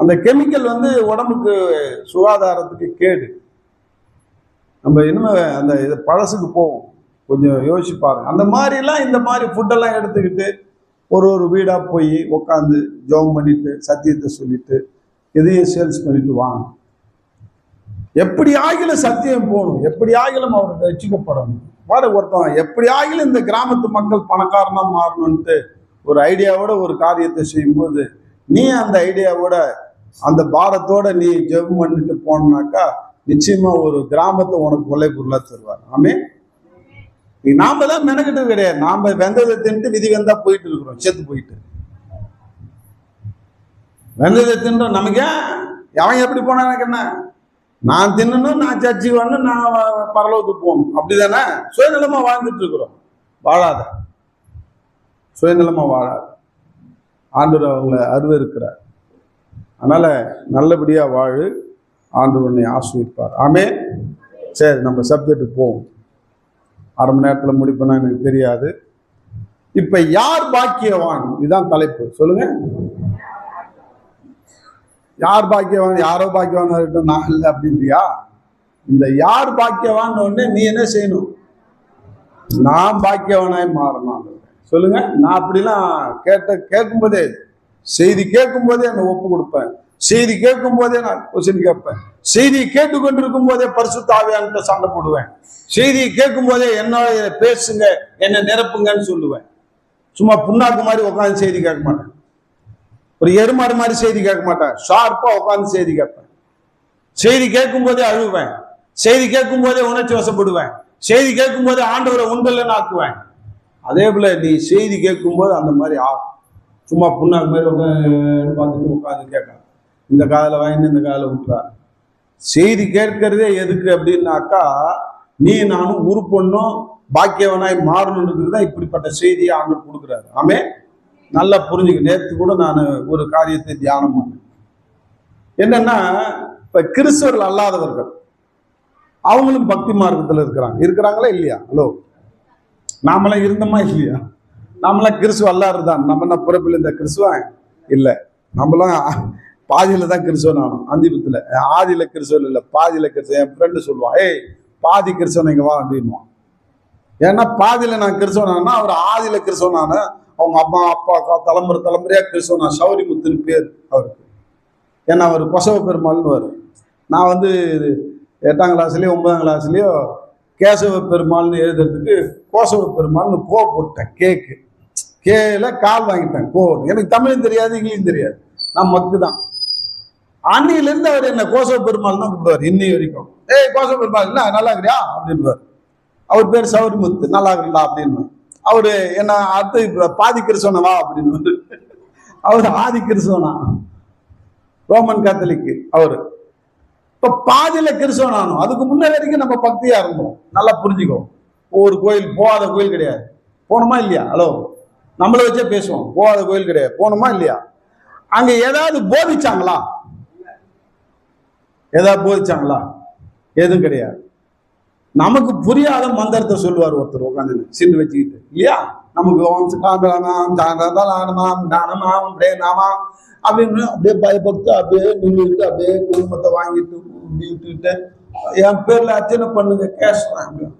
அந்த கெமிக்கல் உடம்புக்கு சுகாதாரத்துக்கு கேடு. நம்ம இனிமே அந்த இது பழசுக்கு போவோம். கொஞ்சம் யோசிப்பாரு. அந்த மாதிரிலாம் இந்த மாதிரி ஃபுட்டெல்லாம் எடுத்துக்கிட்டு ஒரு வீடாக போய் உட்காந்து ஜோம் பண்ணிட்டு சத்தியத்தை சொல்லிட்டு எதையும் சேல்ஸ் பண்ணிட்டு வாங்க. எப்படி ஆகிலும் சத்தியம் போகணும், எப்படி ஆகிலும் அவர் ரட்சிக்கப்படணும். வாட ஒருத்தன் எப்படி ஆகிலும் இந்த கிராமத்து மக்கள் பணக்காரனா மாறணும்ட்டு ஒரு ஐடியாவோட ஒரு காரியத்தை செய்யும்போது நீ அந்த ஐடியாவோட அந்த பாரத்தோட நீ ஜெபம் பண்ணிட்டு போனாக்கா நிச்சயமா ஒரு கிராமத்தை உனக்கு கொள்ளை பொருளா தருவார். ஆமே. நாம தான் மெனக்கிட்டு கிடையாது. நாம வெந்ததை தின்ட்டு விதி வந்தா போயிட்டு இருக்கிறோம், செத்து போயிட்டு. வெந்ததை தின்றோம். நமக்கு அவன் எப்படி போனா எனக்கு என்ன, நான் தின்னணும், நான் சர்ச்சை வரணும், நான் பரலோகத்துக்கு போகணும், அப்படிதானே சுயநலமா வாழ்ந்துட்டு இருக்கிறோம். வாழாத, சுயநலமா வாழாத. ஆண்டவர் அவங்களை அருவருக்கிறார். அதனால நல்லபடியா வாழு, ஆண்டவர் உன்னை ஆசீர்வதிப்பார். ஆமே. சரி, நம்ம சப்ஜெக்டுக்கு போவோம். அரை மணி நேரத்தில் முடிப்பேன்னா எனக்கு தெரியாது. இப்ப யார் பாக்கியவான், இதுதான் தலைப்பு. சொல்லுங்க, யார் பாக்கியவான்? யாரோ பாக்கியவான் இருக்கட்டும், நான் இல்லை அப்படின்றியா? இந்த யார் பாக்கியவான் உடனே நீ என்ன செய்யணும்? நான் பாக்கியவனாய் மாறணும். சொல்லுங்க. நான் அப்படிலாம் கேட்கும் போதே, செய்தி கேட்கும் போதே நான் ஒப்பு கொடுப்பேன். செய்தி கேட்கும் போதே நான் கொஸ்டின் கேட்பேன். செய்தியை கேட்டுக்கொண்டிருக்கும் போதே பரிசுத்த ஆவியானவர்கிட்ட சண்டை போடுவேன். செய்தியை கேட்கும் போதே என்ன பேசுங்க, என்ன நிரப்புங்கன்னு சொல்லுவேன். சும்மா புண்ணாக்கு மாதிரி உட்காந்து செய்தி கேட்க மாட்டேன். ஒரு எருமாடு மாதிரி செய்தி கேட்க மாட்டேன். ஷார்ப்பா உட்காந்து செய்தி கேட்பேன். செய்தி கேட்கும் போதே அழுவேன். செய்தி கேட்கும் போதே உணர்ச்சி வசப்படுவேன். செய்தி கேட்கும் போதே ஆண்டவரை உண்டல்னு ஆக்குவேன். அதே போல நீ செய்தி கேட்கும் போது அந்த மாதிரி சும்மா புண்ணாக்கு மாதிரி பார்த்துட்டு உட்காந்து கேட்கலாம். இந்த காதில் வாங்கிட்டு இந்த காதில் விட்டுறா. செய்தி கேட்கறதே எதுக்கு அப்படின்னாக்கா, நீ நானும் உருப்பொண்ணும் பாக்கியவனாய் மாறணுன்றதுக்கு தான் இப்படிப்பட்ட செய்தியை ஆண்டவர் கொடுக்குறாரு. ஆமே. நல்லா புரிஞ்சுக்க. நேற்று கூட நான் ஒரு காரியத்தை தியானம் பண்ணேன். என்னன்னா, இப்ப கிறிஸ்தவர்கள் அல்லாதவர்கள் அவங்களும் பக்தி மார்க்கத்தில் இருக்கிறாங்களா இல்லையா? ஹலோ, நாமெல்லாம் இருந்தோமா இல்லையா? நாமெல்லாம் கிறிஸ்துவ அல்லாருதான். நம்ம என்ன பிறப்பில் இந்த கிறிஸ்துவன் இல்லை. நம்மளாம் பாதியில தான் கிறிஸ்தவன் ஆனோம். அந்திபத்தில் ஆதியில கிறிஸ்தவன் இல்லை, பாதியில கிறிஸ்தவன். என் ஃப்ரெண்டு சொல்லுவான், ஏய் பாதி கிறிஸ்தவன் இங்க வா அப்படின்வான். ஏன்னா பாதியில நான் கிறிஸ்தவன் ஆனா, அவர் ஆதியில கிறிஸ்தவன் ஆன, அவங்க அம்மா அப்பா தலைமுறையா கிறிஸ்தவன். சௌரிமுத்துன்னு பேர் அவருக்கு. ஏன்னா அவர் கொசவ பெருமாள்னு வரும். நான் 8ஆம் கிளாஸ்லயோ 9ஆம் கிளாஸ்லயோ கேசவ பெருமாள்னு எழுதுறதுக்கு கோசவ பெருமாள்னு போட்டேன். கேல கால் வாங்கிட்டேன். எனக்கு தமிழும் தெரியாது, இங்கிலீஷும் தெரியாது. நான் மக்கு தான். அன்னையிலிருந்து அவர் என்ன கோசவ பெருமாள் தான் கூப்பிடுவார் இன்னை வரைக்கும். ஏய் கோசவ பெருமாள் என்ன நல்லா இருக்கிறியா அப்படின்வார். அவர் பேர் சௌரிமுத்து, நல்லா இருக்குடா அப்படின்னு. அவரு என்ன அடுத்து பாதி கிறிஸ்தவனவா அப்படின்னு. அவர் ஆதி கிறிஸ்தவனா, ரோமன் கேத்தலிக்கு அவரு. இப்ப பாதியில கிறிஸ்தவன் ஆனோம். அதுக்கு முன்ன வரைக்கும் நம்ம பக்தியா இருந்தோம். நல்லா புரிஞ்சுக்கோ. ஒரு கோயில் போகாத கோயில் கிடையாது. போனோமா இல்லையா? ஹலோ, நம்மளை வச்சே பேசுவோம். போகாத கோயில் கிடையாது. போனோமா இல்லையா? அங்க ஏதாவது போதிச்சாங்களா? ஏதாவது போதிச்சாங்களா? எதுவும் கிடையாது. நமக்கு புரியாத மந்திரத்தை சொல்லுவார் ஒருத்தர் உட்காந்து சிந்து வச்சுக்கிட்டு இல்லையா? நமக்கு அப்படின்னு அப்படியே பயப்பட்டு அப்படியே நின்றுட்டு அப்படியே குடும்பத்தை வாங்கிட்டு விட்டுக்கிட்டு என் பேர்ல அர்ச்சனை பண்ணுங்க கேசவன் அப்படின்னு.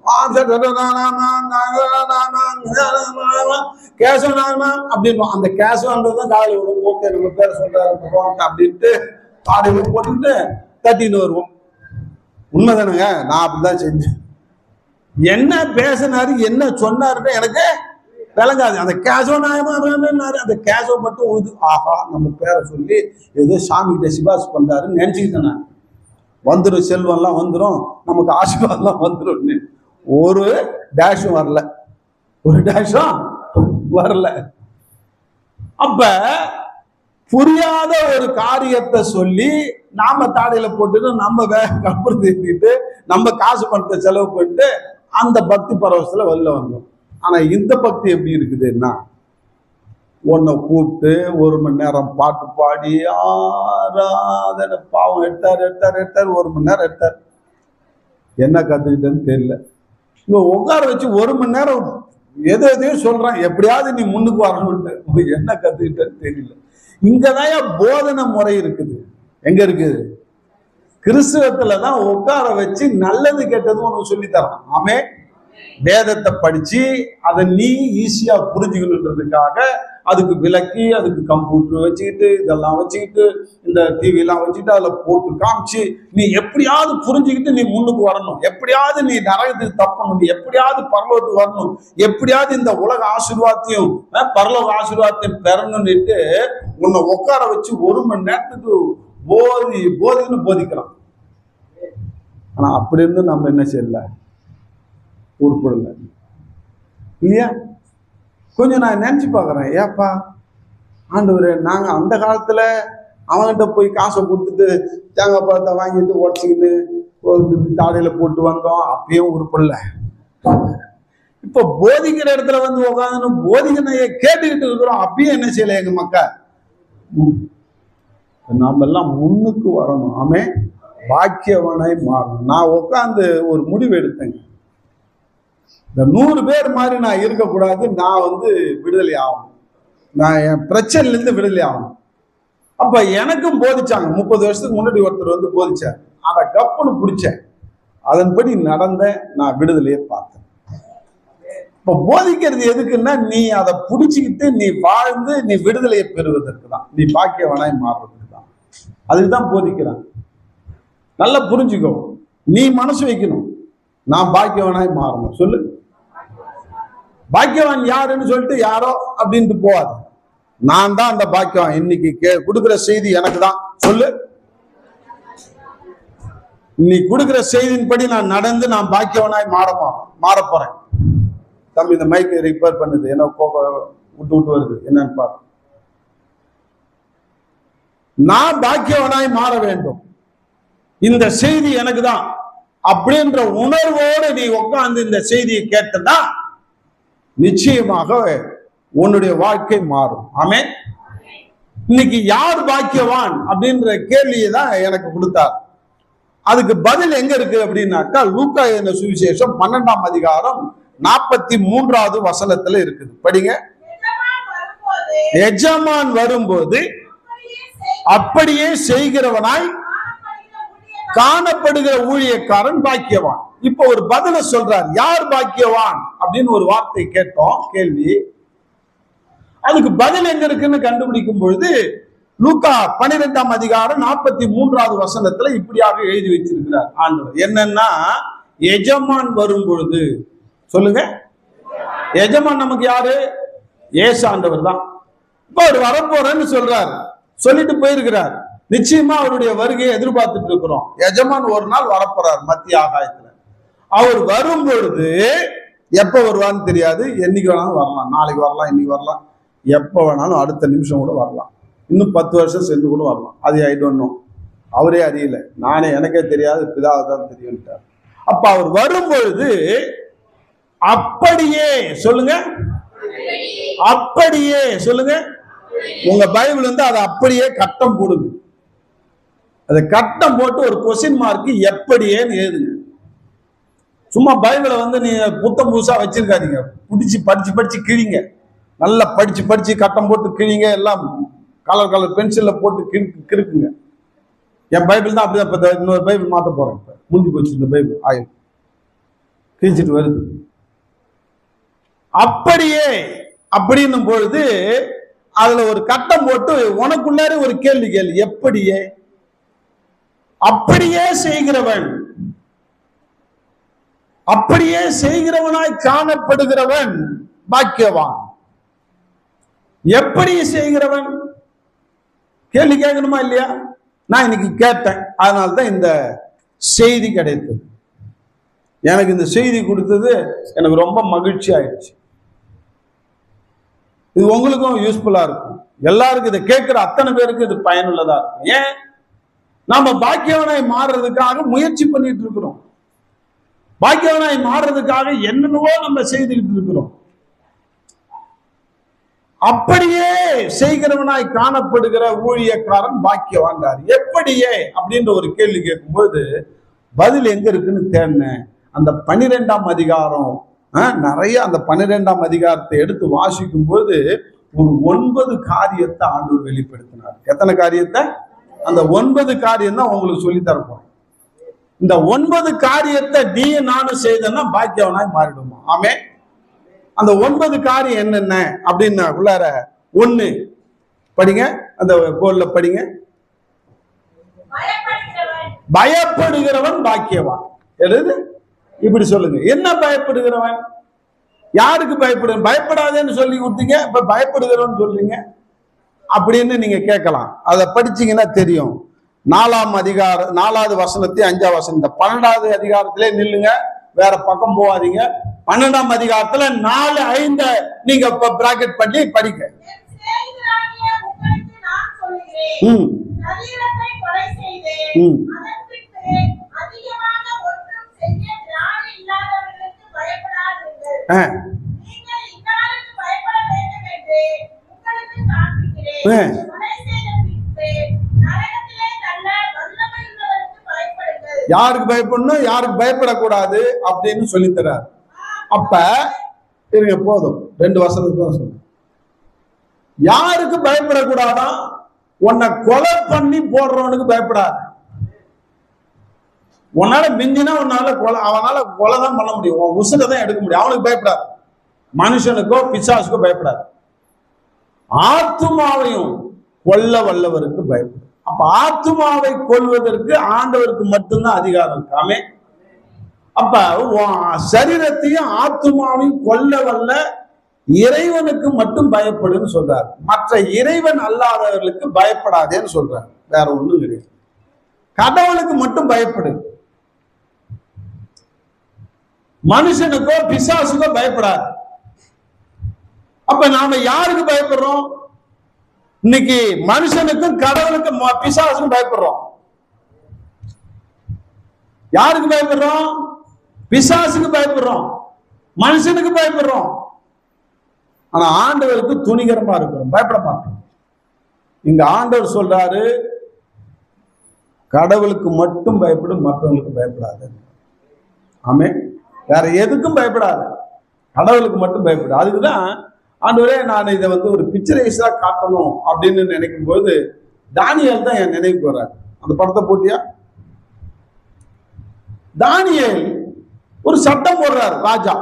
அந்த கேசவன்றதுதான் காலையில் விடும். ஓகே, நம்ம பேரை சொல்றாரு அப்படின்ட்டு பாடையில போட்டுக்கிட்டு தட்டின்னு வருவோம். உண்மைதானுங்க. நான் அப்படிதான் செஞ்சேன். என்ன பேசினாரு என்ன சொன்னாருன்னு எனக்கு விளங்காது. அந்த கேசவ நாயமாரு அந்த கேசவ மட்டும் உழுது. ஆஹா, நம்ம பேரை சொல்லி ஏதோ சாமி கிட்ட சிபாசு பண்றாருன்னு நினைச்சுக்கிட்டேன் நான். வந்துடும், செல்வம்லாம் வந்துடும், நமக்கு ஆசீர்வாதம்லாம் வந்துடும். ஒரு டேஷும் வரல, ஒரு டேஷும் வரல. அப்ப புரியாத ஒரு காரியத்தை சொல்லி நாம தாடையில போட்டுட்டு நம்ம கப்பல் தேத்திட்டு நம்ம காசு பணத்தை செலவு பண்ணிட்டு அந்த பக்தி பரவசத்துல வெளில வந்தோம். ஆனா இந்த பக்தி எப்படி இருக்குதுன்னா, உன்னை கூப்பிட்டு 1 மணி நேரம் பாட்டு பாடி ஆராதனை பாவம் எடுத்தார் 1 மணி நேரம் எடுத்தார். என்ன கத்துக்கிட்டேன்னு தெரியல. இவ உட்கார வச்சு 1 மணி நேரம் எதையும் சொல்றான், எப்படியாவது நீ முன்னுக்கு வரணும்ட்டு. என்ன கத்துக்கிட்டேன்னு தெரியல. இங்கதான் போதனை முறை இருக்குது. எங்க இருக்குது? கிறிஸ்தவத்துலதான் உட்கார வச்சு நல்லது கெட்டதும் உனக்கு சொல்லித்தரான். ஆமே, வேதத்தை படிச்சு அதை நீ ஈஸியா புரிஞ்சுக்கணுன்றதுக்காக அதுக்கு விளக்கி, அதுக்கு கம்ப்யூட்டர் வச்சுக்கிட்டு, இதெல்லாம் வச்சுக்கிட்டு, இந்த டிவி எல்லாம் வச்சுக்கிட்டு அதுல போட்டு காமிச்சு நீ எப்படியாவது புரிஞ்சுக்கிட்டு நீ முன்னுக்கு வரணும், எப்படியாவது நீ நரகத்துக்கு தப்பணும், நீ எப்படியாவது பரலோகத்துக்கு வரணும், எப்படியாவது இந்த உலக ஆசீர்வாதத்தையும் பரலோக ஆசீர்வாதத்தையும் பெறணும்னுட்டு உன்னை உட்கார வச்சு 1 மணி நேரத்துக்கு போதின்னு போதிக்கிறான். ஆனா அப்படி இருந்து நம்ம என்ன செய்யல, உருப்படல இல்லையா? கொஞ்சம் நான் நினைச்சு பாக்குறேன், ஏப்பா ஆண்டவரே, நாங்க அந்த காலத்துல அவன்கிட்ட போய் காசை கொடுத்துட்டு தேங்காய் பழத்தை வாங்கிட்டு உடச்சிக்கிட்டு தாடையில போட்டு வந்தோம், அப்பயும் உருப்படல. இப்ப போதிக்கிற இடத்துல வந்து உட்காந்து போதிக்கணைய கேட்டுக்கிட்டு இருக்கிறோம், அப்பயும் என்ன செய்யல எங்க மக்கள். நாம எல்லாம் முன்னுக்கு வரணும். ஆமே, பாக்கியவனாய் மாறணும். நான் உட்காந்து ஒரு முடிவு எடுத்தேங்க, இந்த 100 பேர் மாதிரி நான் இருக்கக்கூடாது, நான் வந்து விடுதலை ஆகணும், நான் என் பிரச்சனைல இருந்து விடுதலை ஆகணும். அப்ப எனக்கும் போதிச்சாங்க. 30 வருஷத்துக்கு முன்னாடி ஒருத்தர் வந்து போதிச்சார், அதை கப்புன்னு பிடிச்சேன், அதன்படி நடந்த நான் விடுதலையை பார்த்தேன். இப்ப போதிக்கிறது எதுக்குன்னா, நீ அதை பிடிச்சிக்கிட்டு நீ வாழ்ந்து நீ விடுதலையை பெறுவதற்கு தான், நீ பாக்கியவனாய் மாறுவதற்கு தான், அதுக்குதான் போதிக்கிறான். நல்லா புரிஞ்சுக்கோ, நீ மனசு வைக்கணும், நான் பாக்கியவனாய் மாறணும். சொல்லு, பாக்கியவான் யாருன்னு சொல்லிட்டு யாரோ அப்படின்ட்டு போவாது. நான் தான் அந்த பாக்கியம். இன்னைக்கு கொடுக்கிற செய்தி எனக்கு தான். சொல்லு, நீ கொடுக்கிற செய்தியின்படி நான் நடந்து நான் பாக்கியவனாய் மாற போறேன். தம்பி, இந்த மைக் ரிப்பேர் பண்ணுது, என்ன விட்டு வருது, என்னன்னு பாரு. நான் பாக்கியவனாய் மாற வேண்டும், இந்த செய்தி எனக்கு தான் அப்படின்ற உணர்வோடு நீ உட்கார்ந்து இந்த செய்தியை கேட்டனா நிச்சயமாக உன்னுடைய வாழ்க்கை மாறும். ஆமே, இன்னைக்கு யார் பாக்கியவான் அப்படின்ற கேள்வியை தான் எனக்கு கொடுத்தார். அதுக்கு பதில் எங்க இருக்கு அப்படின்னாக்கா, லூக்கா எழுதின சுவிசேஷம் 12ஆம் அதிகாரம் 43வது வசனத்துல இருக்குது. படிங்க. எஜமான் வரும்போது அப்படியே செய்கிறவனாய் காணப்படுகிற ஊழியக்காரன் பாக்கியவான். இப்ப ஒரு பதில சொல்றார், யார் பாக்கியவான் அப்படின்னு ஒரு வார்த்தை கேட்டோம், கேள்வி. அதுக்கு பதில் எங்க இருக்குன்னு கண்டுபிடிக்கும் பொழுது லூக்கா 12ஆம் அதிகாரம் 43வது வசனத்துல இப்படியாக எழுதி வச்சிருக்கிறார் ஆண்டவர். என்னன்னா, எஜமான் வரும் பொழுது, சொல்லுங்க, எஜமான் நமக்கு யாரு? இயேசு ஆண்டவர் தான். இப்ப அவர் வரப்போறேன்னு சொல்றாரு, சொல்லிட்டு போயிருக்கிறார். நிச்சயமா அவருடைய வருகையை எதிர்பார்த்துட்டு இருக்கிறோம். எஜமான் ஒரு நாள் வரப்போறார் மத்திய ஆகாயத்துல. அவர் வரும் பொழுது எப்ப வருவான்னு தெரியாது, என்னைக்கு வேணாலும் வரலாம், நாளைக்கு வரலாம், இன்னைக்கு வரலாம், எப்ப வேணாலும் அடுத்த நிமிஷம் கூட வரலாம், இன்னும் 10 வருஷம் சென்று கூட வரலாம். அது ஐ டோன்ட் நோ, அவரே அறியல, நானே எனக்கே தெரியாது, பிதாவை தான் தெரியும்ட்டார். அப்ப அவர் வரும் பொழுது அப்படியே, சொல்லுங்க, அப்படியே சொல்லுங்க. உங்க பைபிள் வந்து அதை அப்படியே கட்டம் போடுங்க. அதை கட்டம் போட்டு ஒரு கொஸ்டின் மார்க் எப்படியேன்னு எழுதுங்க. சும்மா பைபிளை வந்து நீங்க புத்தம் புதுசா வச்சிருக்காதீங்க, படிச்சு கிழிங்க. நல்லா படிச்சு கட்டம் போட்டு கிழிங்க, எல்லாம் கலர் பென்சில்ல போட்டு கிறுக்குங்க. என் பைபிள் தான் அப்படிதான். இப்ப இன்னொரு பைபிள் மாத்த போறேன், இப்ப முடிஞ்சு போச்சு இந்த பைபிள், ஆயில் கிழிச்சிட்டு வருது. அப்படியே அப்படின்னும் பொழுது அதுல ஒரு கட்டம் போட்டு உனக்குள்ளார ஒரு கேள்வி எப்படியே, அப்படியே செய்கிறவன், அப்படியே செய்கிறவனாய் காணப்படுகிறவன் பாக்கியவான். எப்படி செய்கிறவன் கேள்வி கேட்கணுமா இல்லையா? நான் இன்னைக்கு கேட்டேன், அதனால்தான் இந்த செய்தி கிடைத்தது. எனக்கு இந்த செய்தி கொடுத்தது எனக்கு ரொம்ப மகிழ்ச்சி ஆயிடுச்சு. இது உங்களுக்கும் யூஸ்ஃபுல்லா இருக்கும். எல்லாருக்கும் இதை கேட்கிற அத்தனை பேருக்கு இது பயனுள்ளதா இருக்கும். ஏன்? நாம பாக்கியவனாய் மாறுறதுக்காக முயற்சி பண்ணிட்டு இருக்கிறோம். பாக்கியவனாய் மாறுறதுக்காக என்னென்னவோ நம்ம செய்துகிட்டு இருக்கிறோம். அப்படியே செய்கிறவனாய் காணப்படுகிற ஊழியக்காரன் பாக்கியவான்றார். எப்படியே அப்படின்ற ஒரு கேள்வி கேட்கும்போது பதில் எங்க இருக்குன்னு தேடினேன். அந்த 12ஆம் அதிகாரம், நிறைய அந்த 12ஆம் அதிகாரத்தை எடுத்து வாசிக்கும் போது ஒரு 9 காரியத்தை ஆண்டவர் வெளிப்படுத்தினார். எத்தனை காரியத்தை? அந்த 9 காரியம் தான் உங்களுக்கு சொல்லி தரப்போம். இந்த 9 காரியத்தை நீ நானும் செய்தோம்னா பாக்கியவனாய் மாறிடுமா? ஆமே. அந்த 9 காரியம் என்னென்ன அப்படின்னா உள்ளார 1 படிங்க, அந்த கோல்ல படிங்க. பயப்படுகிறவன் பாக்கியவான். எழுது இப்படி சொல்லுங்க. என்ன பயப்படுகிறவன்? யாருக்கு பயப்படுகிறவன்? பயப்படாதேன்னு சொல்லி கொடுத்தீங்க, இப்ப பயப்படுகிறவன் சொல்றீங்க அப்படின்னு நீங்க கேட்கலாம். அதை படிச்சீங்கன்னா தெரியும். 4ஆம் அதிகாரம் 4வது வசனத்தை 5ஆம் வசனம், இந்த 12வது அதிகாரத்திலே நில்லுங்க, வேற பக்கம் போகாதீங்க. 12ஆம் அதிகாரத்துல 4, 5 நீங்க பிராக்கெட் பண்ணி படிக்க. யாருக்கு பயப்படணும், யாருக்கு பயப்படக்கூடாது அப்படின்னு சொல்லி தர்றார். அப்ப இருங்க, போதும் 2 வசனத்துக்கு தான் சொல்றேன். யாருக்கு பயப்படக்கூடாதா? உன்னை கொலை பண்ணி போடுறவனுக்கு பயப்படாது. உன்னால மிஞ்சினா உன்னால கொலை, அவனால கொலை தான் பண்ண முடியும், உன் உசுரை தான் எடுக்க முடியும், அவனுக்கு பயப்படாது. மனுஷனுக்கோ பிசாசுக்கோ பயப்படாது. ஆத்துமாவையும் கொல்ல வல்லவருக்கு பயப்படும். அப்ப ஆத்துமாவை கொல்வதற்கு ஆண்டவருக்கு மட்டும்தான் அதிகாரம் இருக்காமே. அப்ப சரீரத்தையும் ஆத்துமாவையும் கொல்ல வல்ல இறைவனுக்கு மட்டும் பயப்படுன்னு சொல்றாரு. மற்ற இறைவன் அல்லாதவர்களுக்கு பயப்படாதேன்னு சொல்றாரு. வேற ஒண்ணும் கிடையாது. கடவுளுக்கு மட்டும் பயப்படு. மனுஷனுக்கோ பிசாசுக்கோ பயப்படாது. அப்ப நாம யாருக்கு பயப்படுறோம்? இன்னைக்கு மனுஷனுக்கும் கடவுளுக்கும் பிசாசுக்கும் பயப்படுறோம். யாருக்கு பயப்படுறோம்? பிசாசுக்கு பயப்படுறோம், மனுஷனுக்கு பயப்படுறோம். ஆனா ஆண்டவருக்கு துணிகரமா இருக்கிறோம், பயப்பட மாட்டோம். இங்க ஆண்டவர் சொல்றாரு, கடவுளுக்கு மட்டும் பயப்படும், மற்றவங்களுக்கு பயப்படாது. ஆமே. வேற எதுக்கும் பயப்படாது, கடவுளுக்கு மட்டும் பயப்படும். அதுக்குதான் ஆண்டவரே நான் இதை ஒரு பிக்சரைஸா காட்டணும் அப்படின்னு நினைக்கும் போது தானியேல் தான் என் நினைவுக்கு வர்றாரு. அந்த படத்தை போட்டியா? தானியேல் ஒரு சட்டம் போடுறாரு. ராஜா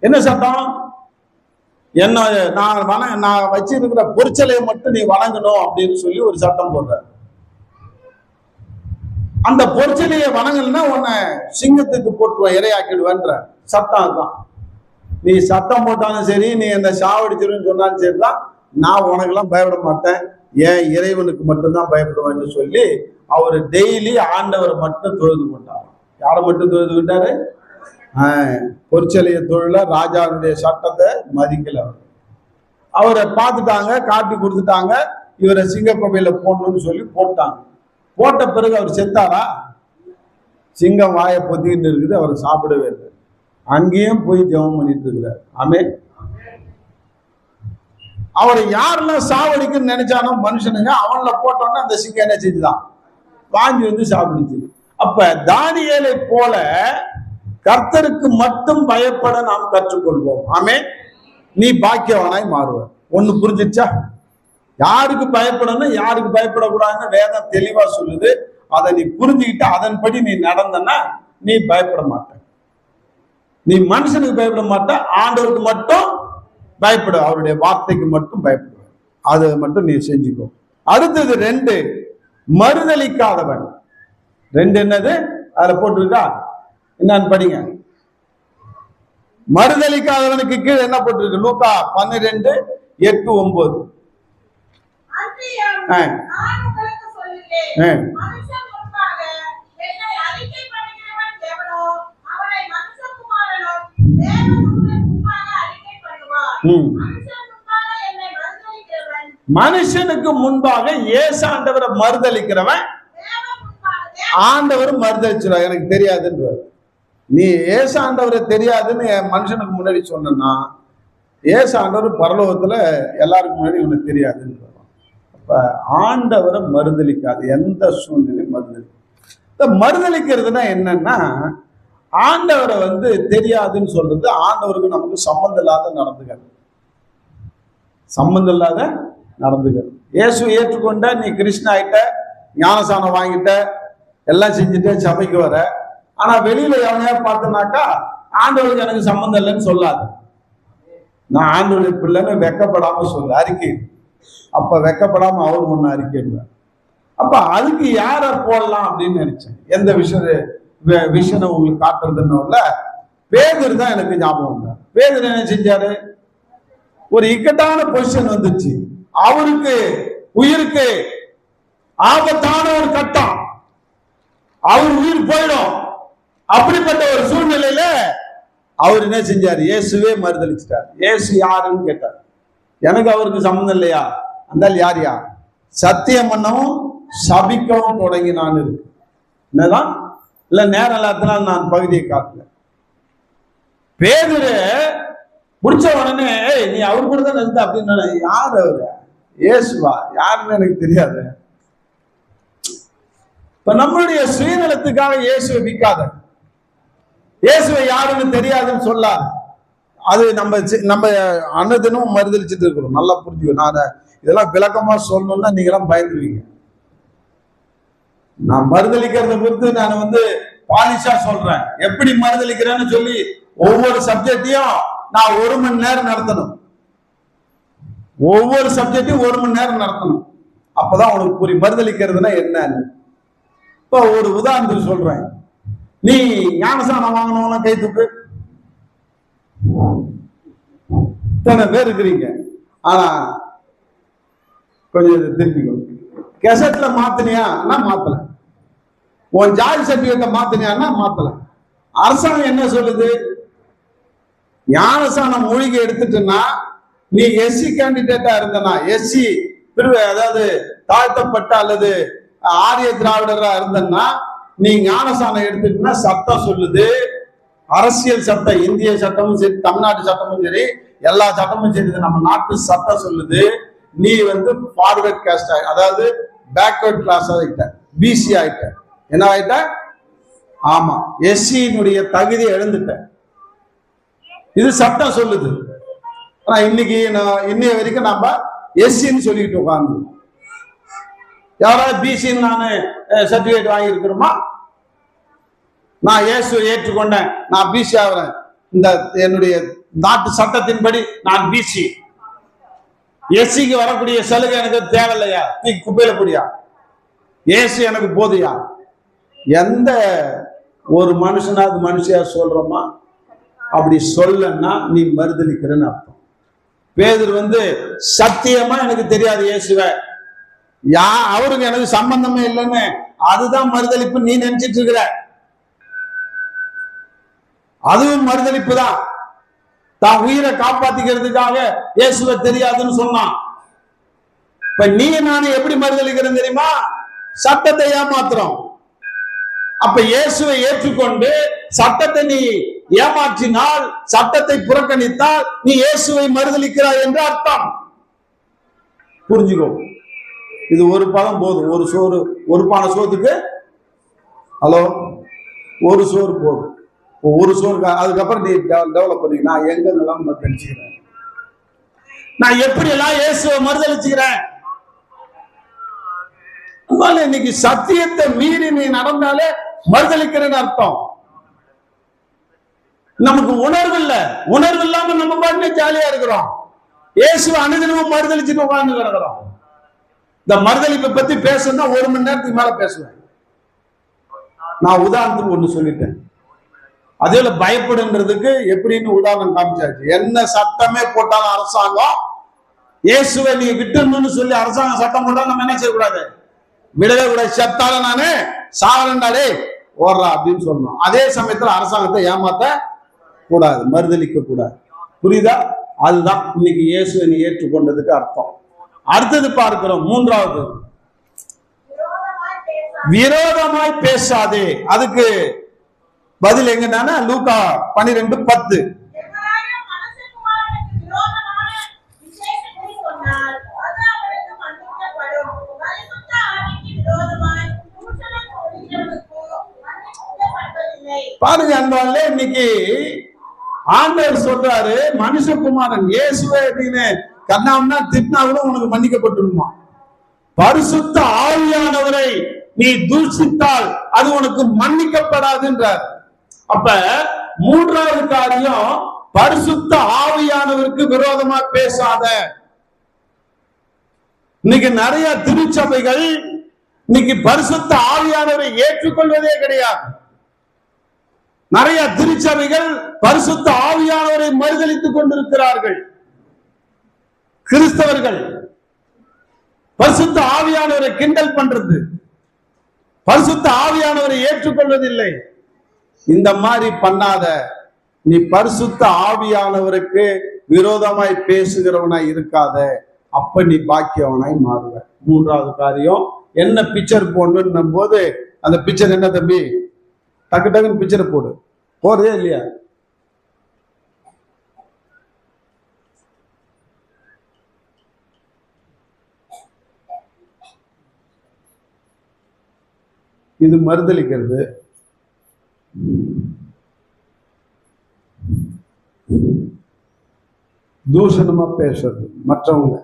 என்ன சட்டம்? என்ன, நான் வச்சிருக்கிற பொற்சிலையை மட்டும் நீ வணங்கணும் அப்படின்னு சொல்லி ஒரு சட்டம் போடுறாரு. அந்த பொற்சிலையை வணங்கலன்னா உன்னை சிங்கத்துக்கு போட்டுருவேன், இரையாக்கிடுவேன்ற சட்டம் அதுதான். நீ சட்டம் போட்டாலும் சரி, நீ இந்த சாவடிச்சிருன்னு சொன்னாலும் சரிதான், நான் உனக்கெல்லாம் பயப்பட மாட்டேன், ஏன் இறைவனுக்கு மட்டும்தான் பயப்படுவேன்னு சொல்லி அவர் டெய்லி ஆண்டவரை மட்டும் தொழுது கொண்டார். யாரை மட்டும் தொழுது கொண்டாரு? பொற்சிலைய தொழில ராஜாவுடைய சட்டத்தை மதிக்கல. அவரை பார்த்துட்டாங்க, காட்டி கொடுத்துட்டாங்க, இவரை சிங்கக்கோவையில போடணும்னு சொல்லி போட்டாங்க. போட்ட பிறகு அவர் செத்தாரா? சிங்கம் வாயை பொத்திக்கிட்டு இருக்குது, அவர் சாப்பிடவே இல்லை. அங்கேயும் போய் ஜெபம் பண்ணிட்டு இருக்கிறார். ஆமே. அவரை யாரெல்லாம் சாவடிக்குன்னு நினைச்சானோ மனுஷனுங்க, அவன்ல போட்டோன்னா அந்த சிங்கம் என்ன செஞ்சுதான்? வாங்கி வந்து சாப்பிடுச்சு. அப்ப தானியேலை போல கர்த்தருக்கு மட்டும் பயப்பட நாம் கற்றுக்கொள்வோம். ஆமே. நீ பாக்கியவானாய் மாறுவ. ஒண்ணு புரிஞ்சிச்சா? யாருக்கு பயப்படணும், யாருக்கு பயப்படக்கூடாதுன்னு வேதம் தெளிவா சொல்லுது. அதை நீ புரிஞ்சுக்கிட்டு அதன்படி நீ நடந்தனா நீ பயப்பட மாட்ட. நீ மனுஷனுக்கு பயப்பட மாட்ட, ஆண்டவருக்கு மட்டும் பயப்படு, அவருடைய வார்த்தைக்கு மட்டும் பயப்படு. அதை மட்டும் நீ செஞ்சுக்கோ. அடுத்தது 2, மறுதலிக்காதவன். 2 என்னது? அதுல போட்டிருக்கா, என்னன்னு படிங்க. மறுதலிக்காதவனுக்கு கீழே என்ன போட்டிருக்கு? லூக்கா 12:8-9. மனுஷனுக்கு முன்பாக இயேசு ஆண்டவரை மறுதளிக்கிறவன் ஆண்டவர் மறுதளிச்சிடும், எனக்கு தெரியாதுன்ற. நீ இயேசு ஆண்டவரை தெரியாதுன்னு மனுஷனுக்கு முன்னாடி சொன்னா, இயேசு ஆண்டவர் பரலோகத்துல எல்லாருக்கும் முன்னாடி உனக்கு தெரியாதுன்னு. அப்ப ஆண்டவரை மறுதளிக்காது, எந்த சூழ்நிலையும் மறுதளிக்கிறதுனா என்னன்னா, ஆண்டவரை தெரியாதுன்னு சொல்றது ஆண்டவருக்கு நமக்கு சம்பந்தம் இல்லாத நடந்துக்கிறது. இயேசு ஏற்றுக்கொண்ட, நீ கிறிஸ்டின் ஆயிட்ட, ஞானசானம் வாங்கிட்ட, எல்லாம் செஞ்சுட்டு சபைக்கு வர, ஆனா வெளியில எவனையா பார்த்தனாக்கா ஆண்டவருக்கு எனக்கு சம்பந்தம் இல்லைன்னு சொல்லாது. நான் ஆண்டவருடைய பிள்ளைன்னு வெக்கப்படாம சொல்லு, அறிக்கை. அப்ப வெக்கப்படாம அவரு முன்ன அறிக்கைடுவேன். அப்ப அதுக்கு யார போடலாம் அப்படின்னு நினைச்சேன். எந்த விஷயம் உங்களுக்கு காட்டுறதுன்னு பேதுரு தான் எனக்கு ஞாபகம். பேதுரு என்ன செஞ்சாரு, ஒரு இக்கட்டான பொசிஷன் வந்துச்சு, அவருக்கு உயிருக்கு ஆபத்தான ஒரு கட்டம், அவர் உயிர் போயிடும். அப்படிப்பட்ட ஒரு சூழ்நிலையில அவர் என்ன செஞ்சாரு, இயேசுவே மறுதளிச்சிட்டார். இயேசு யாருன்னு கேட்டார். எனக்கு அவருக்கு சம்மந்தம் இல்லையா? அந்த யாரியா? சத்தியம் பண்ணவும் சபிக்கவும் தொடங்கினான் இருக்கு. என்னதான் இல்ல, நேரம் இல்லாதனால நான் பகுதியை காட்டல. பேதுரு முடிச்ச உடனே நீ அவரு கூட தான் இருந்தா அப்படின்னு. யார் அவரு? இயேசுவா? யாருன்னு எனக்கு தெரியாது. இப்ப நம்மளுடைய சுயநலத்துக்காக இயேசுவை விற்காத, இயேசுவை யாருன்னு தெரியாதுன்னு சொல்லாது. அது நம்ம அன்னதினமும் மறுதளிச்சுட்டு இருக்கிறோம். நல்லா புரிஞ்சுக்கோ. நான் இதெல்லாம் விளக்கமா சொல்லணும்னா நீங்களாம் பயந்துருவீங்க. நான் மறுதளிக்கிறத பொறுத்து நான் பாலிஷா சொல்றேன். எப்படி மறுதளிக்கிறேன்னு சொல்லி ஒவ்வொரு சப்ஜெக்டையும் நான் 1 மணி நேரம் நடத்தணும். ஒவ்வொரு சப்ஜெக்டையும் 1 மணி நேரம் நடத்தணும். அப்பதான் உனக்கு புரியும் மறுதளிக்கிறதுனா என்னன்னு. இப்ப ஒரு உதாரணத்துக்கு சொல்றேன். நீ ஞானசானம் வாங்கணும்னா கை தூக்கு. இத்தனை பேர் இருக்கிறீங்க. ஆனா கொஞ்சம் திருப்பிக்கோ. கெசட்ல மாத்தினியா? மாத்தல. உன் ஜாதி சர்டிபிகேட்டை மாத்தினியான்னா மாத்தல. அரசாங்கம் என்ன சொல்லுது? ஞானசானம் மூலிகை எடுத்துட்டுன்னா, நீ எஸ்சி கேண்டிடேட்டா இருந்தனா, எஸ்சி பிரிவு, அதாவது தாழ்த்தப்பட்ட அல்லது ஆரிய திராவிடரா இருந்தன்னா, நீ ஞானசானம் எடுத்துட்டுன்னா சட்டம் சொல்லுது, அரசியல் சட்டம், இந்திய சட்டமும் சரி, தமிழ்நாட்டு சட்டமும் சரி, எல்லா சட்டமும் சரி, நம்ம நாட்டு சட்டம் சொல்லுது, நீ ஃபார்வர்ட் காஸ்ட், அதாவது பேக்வர்ட் கிளாஸ் ஆகிட்ட, பிசி ஆயிட்ட. என்ன ஆயிட்ட? ஆமா, எஸ்சியினுடைய தகுதி எழுந்துட்ட. இது சட்டம் சொல்லுது. ஆனா இன்னைய வரைக்கும் நம்ம எஸ்சின்னு சொல்லிட்டு உட்காந்து, யாராவது பிசின்னு நானு சர்டிபிகேட் வாங்கி இருக்கிறோமா? நான் இயேசுவை ஏற்றுக்கொண்டேன், நான் பிசி ஆகிறேன், இந்த என்னுடைய நாட்டு சட்டத்தின்படி நான் பிசி. எஸ்சிக்கு வரக்கூடிய சலுகை எனக்கு தேவையில்லையா? நீ குப்பையில போடியா? இயேசு எனக்கு போதியா? எந்த ஒரு மனுஷனாவது மனுஷியா சொல்றோமா? அப்படி சொல்லன்னா நீ மறுதளிக்கிறன்னு அர்த்தம். பேதுரு சத்தியமா எனக்கு தெரியாது இயேசுவை, அவருக்கு எனக்கு சம்பந்தமே இல்லைன்னு, அதுதான் மறுதளிப்பு நீ நினைச்சிட்டு இருக்கிற. அதுவும் மறுதளிப்பு தான். தான் உயிரை காப்பாத்திக்கிறதுக்காக இயேசுவை தெரியாதுன்னு சொன்னான். இப்ப நீ நானும் எப்படி மறுதளிக்கிறேன் தெரியுமா? சட்டத்தை ஏமாத்துறோம். அப்ப இயேசுவை ஏற்றுக்கொண்டு சட்டத்தை நீ ஏமாற்றினால், சட்டத்தை புறக்கணித்தால் நீ இயேசுவை மறுதளிக்கிறாய் என்று அர்த்தம். புரிஞ்சுக்கோ. இது ஒரு பதம் போதும். ஒரு சோறு, ஒரு பானை சோத்துக்கு ஹலோ, ஒரு சோறு போதும். ஒரு சோறு. அதுக்கப்புறம் நீ டெவலப் பண்ணி, நான் எங்கெல்லாம் மறுதளிச்சுக்கிறேன், நான் எப்படி எல்லாம் இயேசுவை மறுதளிச்சுக்கிறேன். இன்னைக்கு சத்தியத்தை மீறி நீ நடந்தாலே மறுதளிக்கிறேன்னு அர்த்தம். நமக்கு உணர்வு இல்ல. உணர்வு இல்லாம நம்ம பாட்டு ஜாலியா இருக்கிறோம். இயேசுவை அனுதினமும் மறுதளிச்சுட்டு உட்கார்ந்து கிடக்கிறோம். இந்த மறுதளிப்பை பத்தி பேசணும்னா 1 மணி நேரத்துக்கு மேல பேசுவேன். நான் உதாரணத்துக்கு ஒண்ணு சொல்லிட்டேன். அதே பயப்படுன்றதுக்கு எப்படின்னு உதாரணம் காமிச்சாச்சு. என்ன சட்டமே போட்டாலும் அரசாங்கம் இயேசுவை நீ விட்டுன்னு சொல்லி அரசாங்கம் சட்டம் போட்டா நம்ம என்ன செய்யக்கூடாது? விடவே கூடாது. செத்தால நானு சாவரண்டாடே ஓடுறா அப்படின்னு சொல்லணும். அதே சமயத்துல அரசாங்கத்தை ஏமாத்த கூடாது, மறுதளிக்க கூடாது. புரியுதா? அதுதான் இன்னைக்கு இயேசுவை நீ ஏற்றுக்கொண்டதுக்கு அர்த்தம். அடுத்தது பார்க்கிறோம், மூன்றாவது, விரோதமாய் பேசாதே. அதுக்கு பதில் எங்கன்னா லூக்கா 12:10. பாருங்க அன்பாலே, இன்னைக்கு ஆண்டவர் சொல்றாரு, மனுஷகுமாரன் இயேசுவே அப்படின்னு கண்ணாம்னா திட்டினா கூட உனக்கு மன்னிக்கப்பட்டுருமா. பரிசுத்த ஆவியானவரை நீ தூஷித்தால் அது உனக்கு மன்னிக்கப்படாதுன்றார். அப்ப மூன்றாவது காரியம், பரிசுத்த ஆவியானவருக்கு விரோதமா பேசாத. இன்னைக்கு நிறைய திருச்சபைகள் இன்னைக்கு பரிசுத்த ஆவியானவரை ஏற்றுக்கொள்வதே கிடையாது. நிறைய திருச்சபைகள் பரிசுத்த ஆவியானவரை மறுதலித்துக் கொண்டிருக்கிறார்கள். கிறிஸ்தவர்கள் பரிசுத்த ஆவியானவரை கிண்டல் பண்றது, பரிசுத்த ஆவியானவரை ஏற்றுக்கொள்வதில்லை. இந்த மாதிரி பண்ணாத. நீ பரிசுத்த ஆவியானவருக்கு விரோதமாய் பேசுகிறவனாய் இருக்காத. அப்ப நீ பாக்கியவனாய் மாறுவ. மூன்றாவது காரியம், என்ன பிக்சர் போடணும் போது, அந்த பிக்சர் என்ன தம்பி, டக்கு டக்குன்னு பிக்சரை போடுறதே இல்லையா? இது மறுதலிக்கிறது. தூஷணமா பேசுறது மற்றவங்க.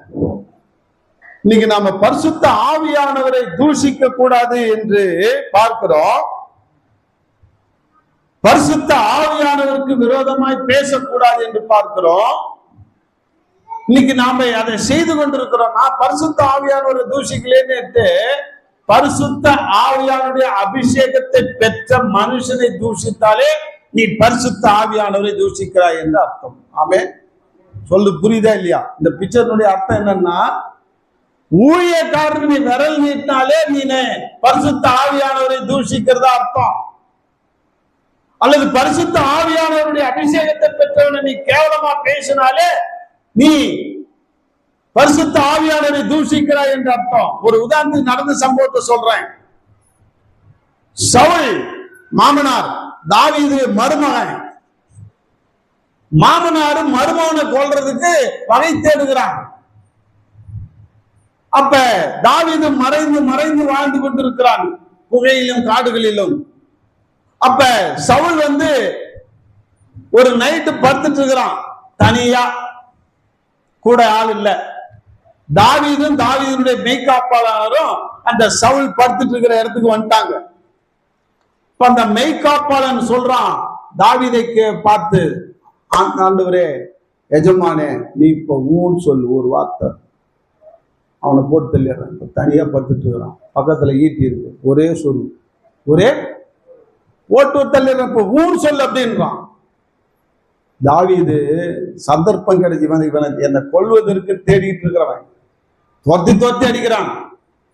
இன்னைக்கு நாம பரிசுத்த ஆவியானவரை தூஷிக்க கூடாது என்று பார்க்கிறோம். பரிசுத்த ஆவியானவருக்கு விரோதமாய் பேசக்கூடாது என்று பார்க்கிறோம். இன்னைக்கு நாம அதை செய்து கொண்டிருக்கிறோம். நான் பரிசுத்த ஆவியானவரை தூஷிக்கலேன்னு பரிசுத்த ஆவியானுடைய அபிஷேகத்தை பெற்ற மனுஷனை தூஷித்தாலே நீ பரிசுத்த ஆவியானவரை தூஷிக்கிறாய் என்று அர்த்தம். ஆமே, சொல்லு, புரியுதா இல்லையா? இந்த பிக்சருடைய அர்த்தம் என்னன்னா, ஊழியக்காரன் நீ விரல் நீட்டினாலே நீ பரிசுத்த ஆவியானவரை தூஷிக்கிறதா அர்த்தம். அல்லது பரிசுத்த ஆவியானவருடைய அபிஷேகத்தை பெற்றவனை நீ கேவலமா பேசினாலே நீ பரிசுத்த ஆவியானவரை தூஷிக்கிறாய் என்று அர்த்தம். ஒரு உதாரணத்துக்கு நடந்த சம்பவத்தை சொல்றேன். சவுல் மாமனார், தாவீது மருமகன். மாமனாரும் மருமகனை கொல்றதுக்கு வகை தேடுகிறான். அப்ப தாவீது மறைந்து மறைந்து வாழ்ந்து கொண்டிருக்கிறான், புகையிலும் காடுகளிலும். அப்ப சவுல் ஒரு நைட்டு படுத்துட்டு இருக்கிறான் தனியா, கூட ஆள் இல்ல. தாவீதும் தாவீதுடைய மெய்காப்பாளரும் அந்த சவுல் படுத்துட்டு இருக்கிற இடத்துக்கு வந்துட்டாங்க. இப்ப அந்த மெய்காப்பாளன் சொல்றான் தாவீதை பார்த்து, ஆண்டவரே, எஜமானே, நீ இப்ப ஊன்னு சொல்லு ஒரு வார்த்தை. அவனை போட்டு தள்ளிடுறான். இப்ப தனியா படுத்துட்டு இருக்கிறான், பக்கத்துல ஈட்டி இருக்கு, ஒரே சொல்லு, ஒரே ஓட்டு தள்ளிடுறான். இப்ப ஊன்னு சொல்லு அப்படின்றான். தாவீது சந்தர்ப்பம் கிடைச்சி என்னை கொல்வதற்கு தேடிட்டு இருக்கிறவன், தொத்தி தொத்தி அடிக்கிறான்.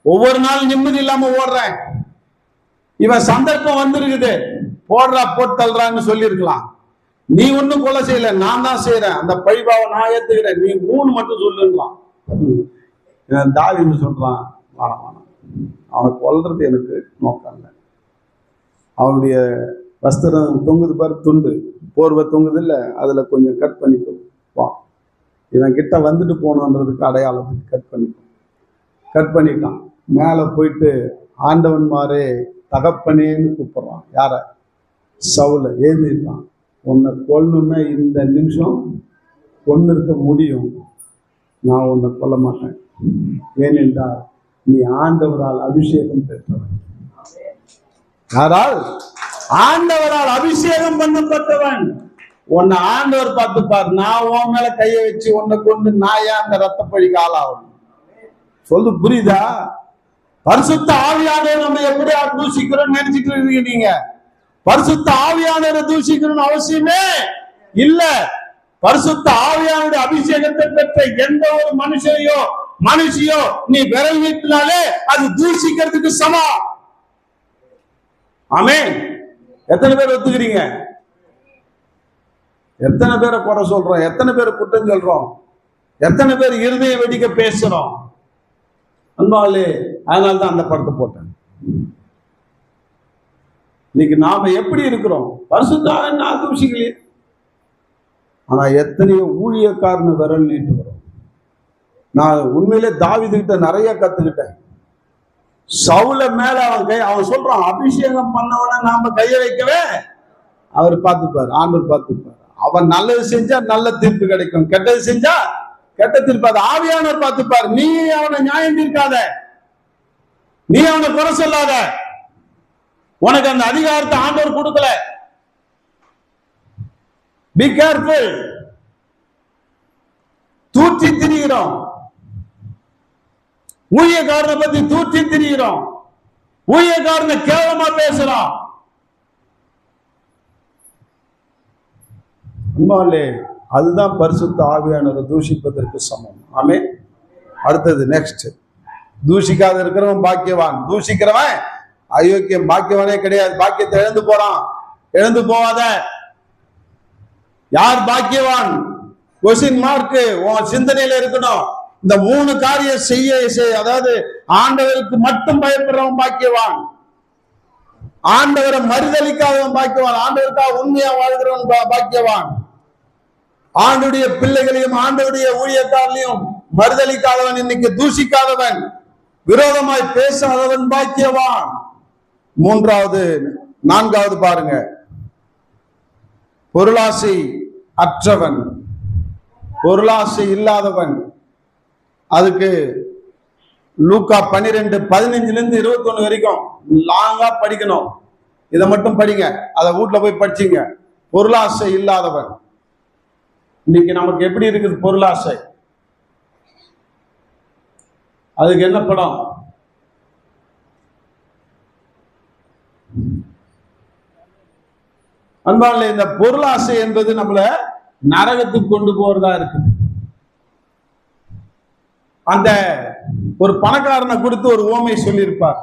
ஒவ்வொரு நாள் நிம்மதி இல்லாம ஓடுறேன். இவன் சந்தர்ப்பம் வந்திருக்குது, போடுறா போட்டு தள்ளுறான்னு சொல்லி இருக்கலாம். நீ ஒன்னும் கொலை செய்யல, நான் தான் செய்யறேன், அந்த பழிபாவை நான் ஏத்துக்கிறேன், நீ ஊன்னு மட்டும் சொல்லுங்களாம். தாவீது சொல்றான், வேணாம் வேணாம், அவனை கொல்றது எனக்கு நோக்கம் இல்லை. அவனுடைய வஸ்திரம் தொங்குது பாரு, துண்டு போர்வை தொங்குது இல்லை, அதுல கொஞ்சம் கட் பண்ணிக்கும், வா, இவன் கிட்ட வந்துட்டு போனோன்றதுக்கு அடையாளத்துக்கு கட் பண்ணிட்டான். மேலே போயிட்டு ஆண்டவன்மாரே தகப்பனேன்னு கூப்பிடுறான். யார? சவுல. எழுதிட்டான், உன்னை கொல்லணும்னா இந்த நிமிஷம் கொன்னு இருக்க முடியும், நான் உன்னை கொல்ல மாட்டேன். ஏனென்றால் நீ ஆண்டவரால் அபிஷேகம் பெற்றவன். யாரால்? ஆண்டவரால் அபிஷேகம் பண்ணப்பட்டவன். உன்னை ஆண்டவர் பார்த்துப்பார். நான் உன் மேல கையை வச்சு உன்னை கொண்டு நான் ஏன் அந்த ரத்த பழிக்கு ஆளாகும்? சொல்லு, புரியுதா? பரிசுத்த ஆவியானவர் நம்ம எப்படி தூஷிக்கிறோம் நினைச்சிட்டு இருக்கீங்க நீங்க? பரிசுத்த ஆவியானவரை தூஷிக்கணும்னு அவசியமே இல்ல. பரிசுத்த ஆவியானுடைய அபிஷேகத்தை பெற்ற எந்த ஒரு மனுஷியோ நீ விரல் வீட்டினாலே அது தூஷிக்கிறதுக்கு சமம். ஆமென். எத்தனை பேர் ஒத்துக்கிறீங்க? எத்தனை பேரை குறை சொல்றோம்? எத்தனை பேர் குற்றம் சொல்றோம்? எத்தனை பேர் இருதய வெடிக்க பேசுறோம்? அன்பாலே, அதனால தான் அந்த படத்தை போட்டேன். இன்னைக்கு நாம எப்படி இருக்கிறோம்? பரிசுத்தாவின் நான் தூசிகளே. ஆனா எத்தனையோ ஊழியக்காரன்னு விரல் நீட்டு வரும். நான் உண்மையிலே தாவீது கிட்ட நிறைய கத்துக்கிட்டேன். சவுல மேல அவன் சொல்றான், அபிஷேகம் பண்ணவன நாம கைய வைக்கவே அவர் பார்த்துப்பாரு, ஆண்டவர் பார்த்துப்பாரு. அவன் நல்லது செஞ்சா நல்ல தீர்ப்பு கிடைக்கும், கெட்டது செஞ்சா கெட்ட தீர்ப்பு. அது ஆவியானவர் பார்த்துப்பாரு. நீ அவனை நியாயம் தீர்க்காத, நீ அவனை குறை சொல்லாத. உனக்கு அந்த அதிகாரத்தை ஆண்டவர் கொடுக்கல. Be careful. தூற்றி திரிகிறோம், ஊழியக்காரனை பத்தி தூற்றி திரிகிறோம், ஊழியக்காரனை கேவலமா பேசுறோம். அதுதான் பரிசுத்த ஆவியானவரை தூஷிப்பதற்கு சமம். ஆமே. அடுத்தது நெக்ஸ்ட், தூஷிக்காத இருக்கிறவன் பாக்கியவான். தூஷிக்கிறவன் அயோக்கியம், பாக்கியவானே கிடையாது. பாக்கியத்தை இழந்து போறான். இழந்து போவாத. யார் பாக்கியவான்? கொஸ்டின் மார்க் உன் சிந்தனையில இருக்கணும். இந்த 3 காரியம் செய்ய, அதாவது ஆண்டவருக்கு மட்டும் பயப்படுறவன் பாக்கியவான், ஆண்டவரை மறுதளிக்காதவன் பாக்கியவான், ஆண்டவருக்காக உண்மையா வாழ்கிறவன் பாக்கியவான், ஆண்டுடைய பிள்ளைகளையும் ஆண்டவருடைய ஊழியக்காரர்களையும் மறுதளிக்காதவன், இன்னைக்கு தூஷிக்காதவன், விரோதமாய் பேசாதவன் பாக்கியவான். 4வது பாருங்க, பொருளாசை அற்றவன், பொருளாசை இல்லாதவன். அதுக்கு லூக்கா 12:15-21 வரைக்கும் லாங்கா படிக்கணும். இதை மட்டும் படிங்க, அதை வீட்டுல போய் படிச்சீங்க. பொருளாசை இல்லாதவன். இன்னைக்கு நமக்கு எப்படி இருக்குது பொருளாசை? அதுக்கு என்ன படம்? அன்பாலே, இந்த பொருளாசை என்பது நம்மள நரகத்துக்கு கொண்டு போறதா இருக்குது. அந்த ஒரு பணக்காரனை கொடுத்து ஒரு ஓமை சொல்லியிருப்பார்.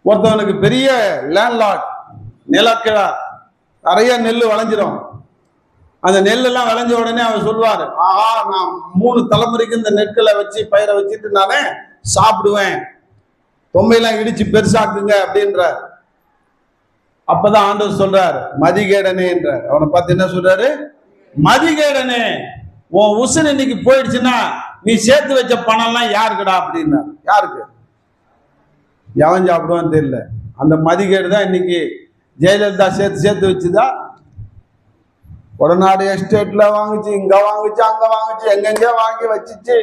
ஒருத்தவனுக்கு பெரிய லேண்ட்லார்ட், நிலக்கிழா, நிறைய நெல் விளைஞ்சிரும். அந்த நெல்லெல்லாம் விளைஞ்ச உடனே அவர் சொல்லுவார், ஆஹா, நான் 3 தலைமுறைக்கு இந்த நெற்களை வச்சு பயிரை வச்சுட்டு நானே சாப்பிடுவேன், தொம்பையெல்லாம் இடிச்சு பெருசாக்குங்க அப்படின்ற. அப்பதான் ஆண்டவர் சொல்றாரு, மதிகேடனே என்றார். அவனை பார்த்து என்ன சொல்றாரு? மதிகேடனே, உன் உசுறு இன்னைக்கு போயிடுச்சுன்னா நீ சேர்த்து வச்ச பணம் எல்லாம் யாருக்குடா அப்படின்னா. யாருக்கு? எவன் சாப்பிடுவான்னு தெரியல. அந்த மதிகேடு தான் இன்னைக்கு ஜெயலலிதா சேர்த்து வச்சுதா. உடநாடு எஸ்டேட்ல வாங்குச்சு, இங்க வாங்குச்சு, அங்க வாங்குச்சு, எங்கெங்க வாங்கி வச்சுச்சு.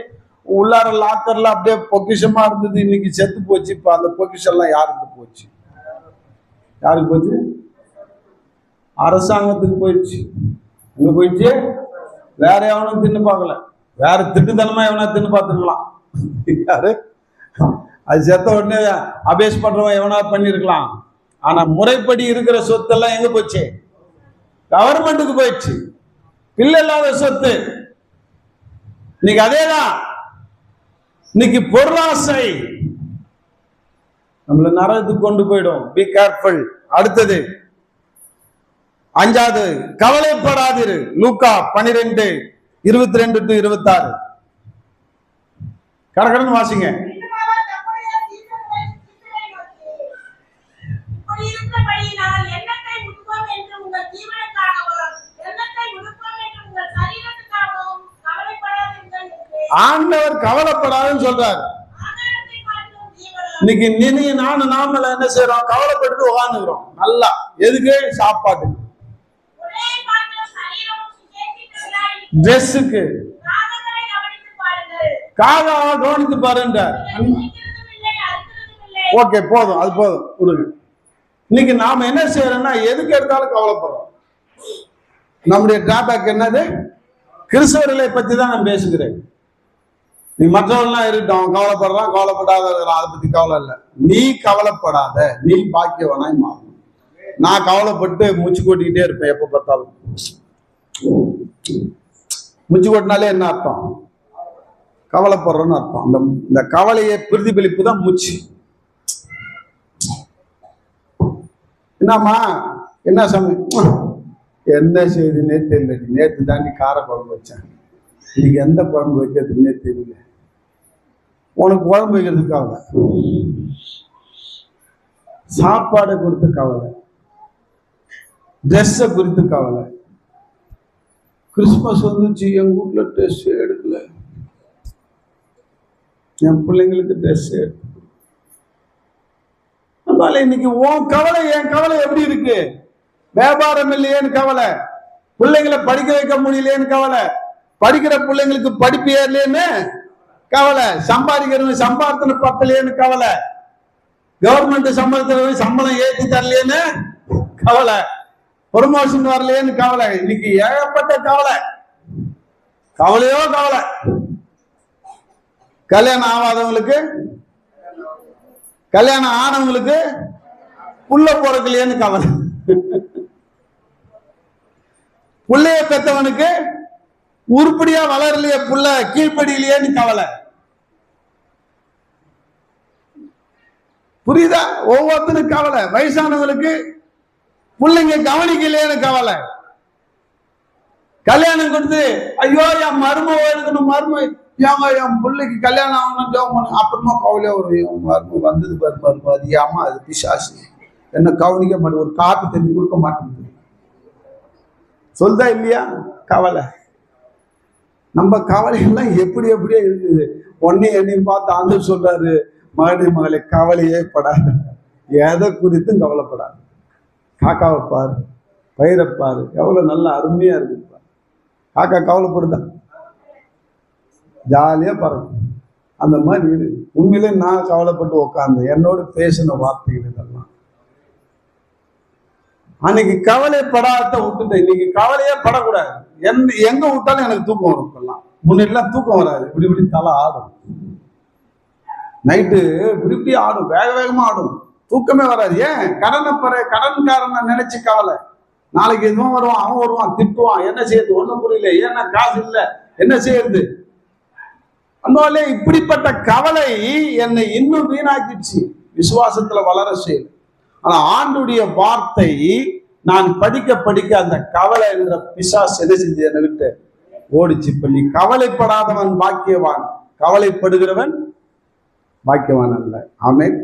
உள்ளார லாக்கர்ல அப்படியே பொக்கிஷமா இருந்தது, இன்னைக்கு செத்து போச்சு. இப்ப அந்த பொக்கிஷம் எல்லாம் யாருக்கு போச்சு? யாருக்கு போச்சு? அரசாங்கத்துக்கு போயிடுச்சு. எங்க போயிடுச்சு? வேற எவனும் தின்னு பார்க்கல. வேற திட்டுத்தனமா எவனா தின்னு பார்த்துருக்கலாம். யாரு? அது செத்த உடனே அபேஸ் பண்றவன் எவனா பண்ணிருக்கலாம். ஆனா முறைப்படி இருக்கிற சொத்தெல்லாம் எங்க போச்சு? கவர்மெண்ட்டுக்கு போயிடுச்சு. பிள்ளை இல்லாத சொத்து. இன்னைக்கு அதேதான். இன்னைக்கு பொருளாசை நம்மள நரகத்துக்கு கொண்டு போயிடும். Be careful. அடுத்தது 5வது, கவலைப்படாதிரு. லூக்கா 12:22-26. கடகடன் வாசிங்க. ஆண்டவர் கவலைப்படாதுன்னு சொல்றாரு. இன்னைக்கு நீ நாம என்ன செய்யறோம்? கவலைப்பட்டு உட்காந்துக்கிறோம். நல்லா எதுக்கு? சாப்பாட்டுக்கு, ட்ரெஸ்ஸுக்கு. காதாக கவனித்து பாருன்றார். ஓகே, போதும், அது போதும், கொடுங்க. இன்னைக்கு நாம என்ன செய்யறோம்னா எதுக்கு எடுத்தாலும் கவலைப்படுறோம். நம்முடைய டிராபேக் என்னது? கிறிஸ்தவர்களை பத்தி தான் நான் பேசுகிறேன். நீ மற்றவர்கள்லாம் இருக்கட்டும், கவலைப்படுறான், கவலைப்படாத, அதை பத்தி கவலை இல்லை. நீ கவலைப்படாத, நீ பாக்கியவனாய் மாறும். நான் கவலைப்பட்டு மூச்சு கொட்டிக்கிட்டே இருப்பேன் எப்ப பார்த்தாலும். மூச்சு கொட்டினாலே என்ன அர்த்தம்? கவலைப்படுறோன்னு அர்த்தம். இந்த கவலையை பிரதிபலிப்பு தான் மூச்சு. என்னம்மா, என்ன சமயம், என்ன செய்யுதுன்னே தெரியல. நேற்று தாண்டி கார குழம்பு வச்சேன், இன்னைக்கு எந்த குழம்பு வைக்கிறதுன்னே தெரியல. உனக்கு குழம்பு வைக்கிறதுக்கு கவலை, சாப்பாடை குறித்து கவலை, ட்ரெஸ்ஸை குறித்து கவலை. கிறிஸ்மஸ் வந்துச்சு, என் வீட்டுல ட்ரெஸ் எடுக்கல, என் பிள்ளைங்களுக்கு ட்ரெஸ் எடுத்து. இன்னைக்கு உன் கவலை என் கவலை எப்படி இருக்கு? வியாபாரம் இல்லையேன்னு கவலை, பிள்ளைங்களை படிக்க வைக்க முடியலையேன்னு கவலை, படிக்கிற பிள்ளைங்களுக்கு படிப்பு ஏறலேன்னு கவலை, சம்பாதிக்கிறவங்க சம்பாதித்தன பத்தலையேன்னு கவலை, கவர்மெண்ட் சம்பளத்தில் சம்பளம் ஏற்றி தரலேன்னு கவலை, ப்ரொமோஷன் வரலையேன்னு கவலை. இன்னைக்கு ஏகப்பட்ட கவலை, கவலையோ கவலை. கல்யாணம் ஆகாதவங்களுக்கு, கல்யாணம் ஆனவங்களுக்கு புள்ள பிறக்கலையேன்னு கவலை, புள்ளைய பெற்றவனுக்கு உருப்படியா வளரலையே, புள்ள கீழ்படியிலையேன்னு கவலை. புரியுதா? ஒவ்வொருத்தனுக்கு கவலை. வயசானவங்களுக்கு பிள்ளைங்க கவனிக்கலையேன்னு கவலை. கல்யாணம் கொடுத்து ஐயோ என் மருமக இருக்கணும், மருமக என் பிள்ளைக்கு கல்யாணம் ஆகணும், அப்புறமா கவலையா வரும். மருமக வந்தது மருமக அது ஏமா, அது பிசாசு, என்ன கவனிக்க மாட்டேன், ஒரு காப்பி தண்ணி கொடுக்க மாட்டேங்குது, சொல்தா இல்லையா? கவலை. நம்ம கவலைகள்லாம் எப்படி எப்படியே இருக்குது. என்னையும் பார்த்து ஆண்டவர் சொல்றாரு, மகனே கவலையே படாது, எதை குறித்தும் கவலைப்படாது. காக்காவை பாரு, பயிரை பாரு, எவ்வளவு நல்ல அருமையா இருக்கு. காக்கா கவலைப்படுதா? ஜாலியா பறக்கும். அந்த மாதிரி இரு. உண்மையிலே நான் கவலைப்பட்டு உட்காந்து என்னோட பேசின வார்த்தைகள் இதெல்லாம் அன்னைக்கு கவலைப்படாத விட்டுட்டேன். இன்னைக்கு கவலையே படக்கூடாது. எங்க விட்டாலும் எனக்கு தூக்கம் வரும். இப்பெல்லாம் முன்னெல்லாம் தூக்கம் வராது, இப்படி இப்படி தலை ஆடும், நைட்டு இப்படி இப்படி ஆடும், வேக வேகமா ஆடும், தூக்கமே வராது. ஏன்? கடன்காரனை நினைச்சு கவலை. நாளைக்கு எதுவும் வருவான், அவன் வருவான், திட்டுவான், என்ன செய்யறது ஒண்ணும் புரியல, ஏன்னா காசு இல்லை, என்ன செய்யறது? அதனாலே இப்படிப்பட்ட கவலை என்னை இன்னும் வீணாக்கிடுச்சு, விசுவாசத்துல வளர செய்யுது. ஆனா ஆண்டுடைய வார்த்தை நான் படிக்க படிக்க அந்த கவலை என்ற பிசாசு என்ன செஞ்சு என்னை விட்டு ஓடிச்சு. இப்ப நீ கவலைப்படாதவன் பாக்கியவான், கவலைப்படுகிறவன் பாக்கியவான் அல்ல. ஆமென்.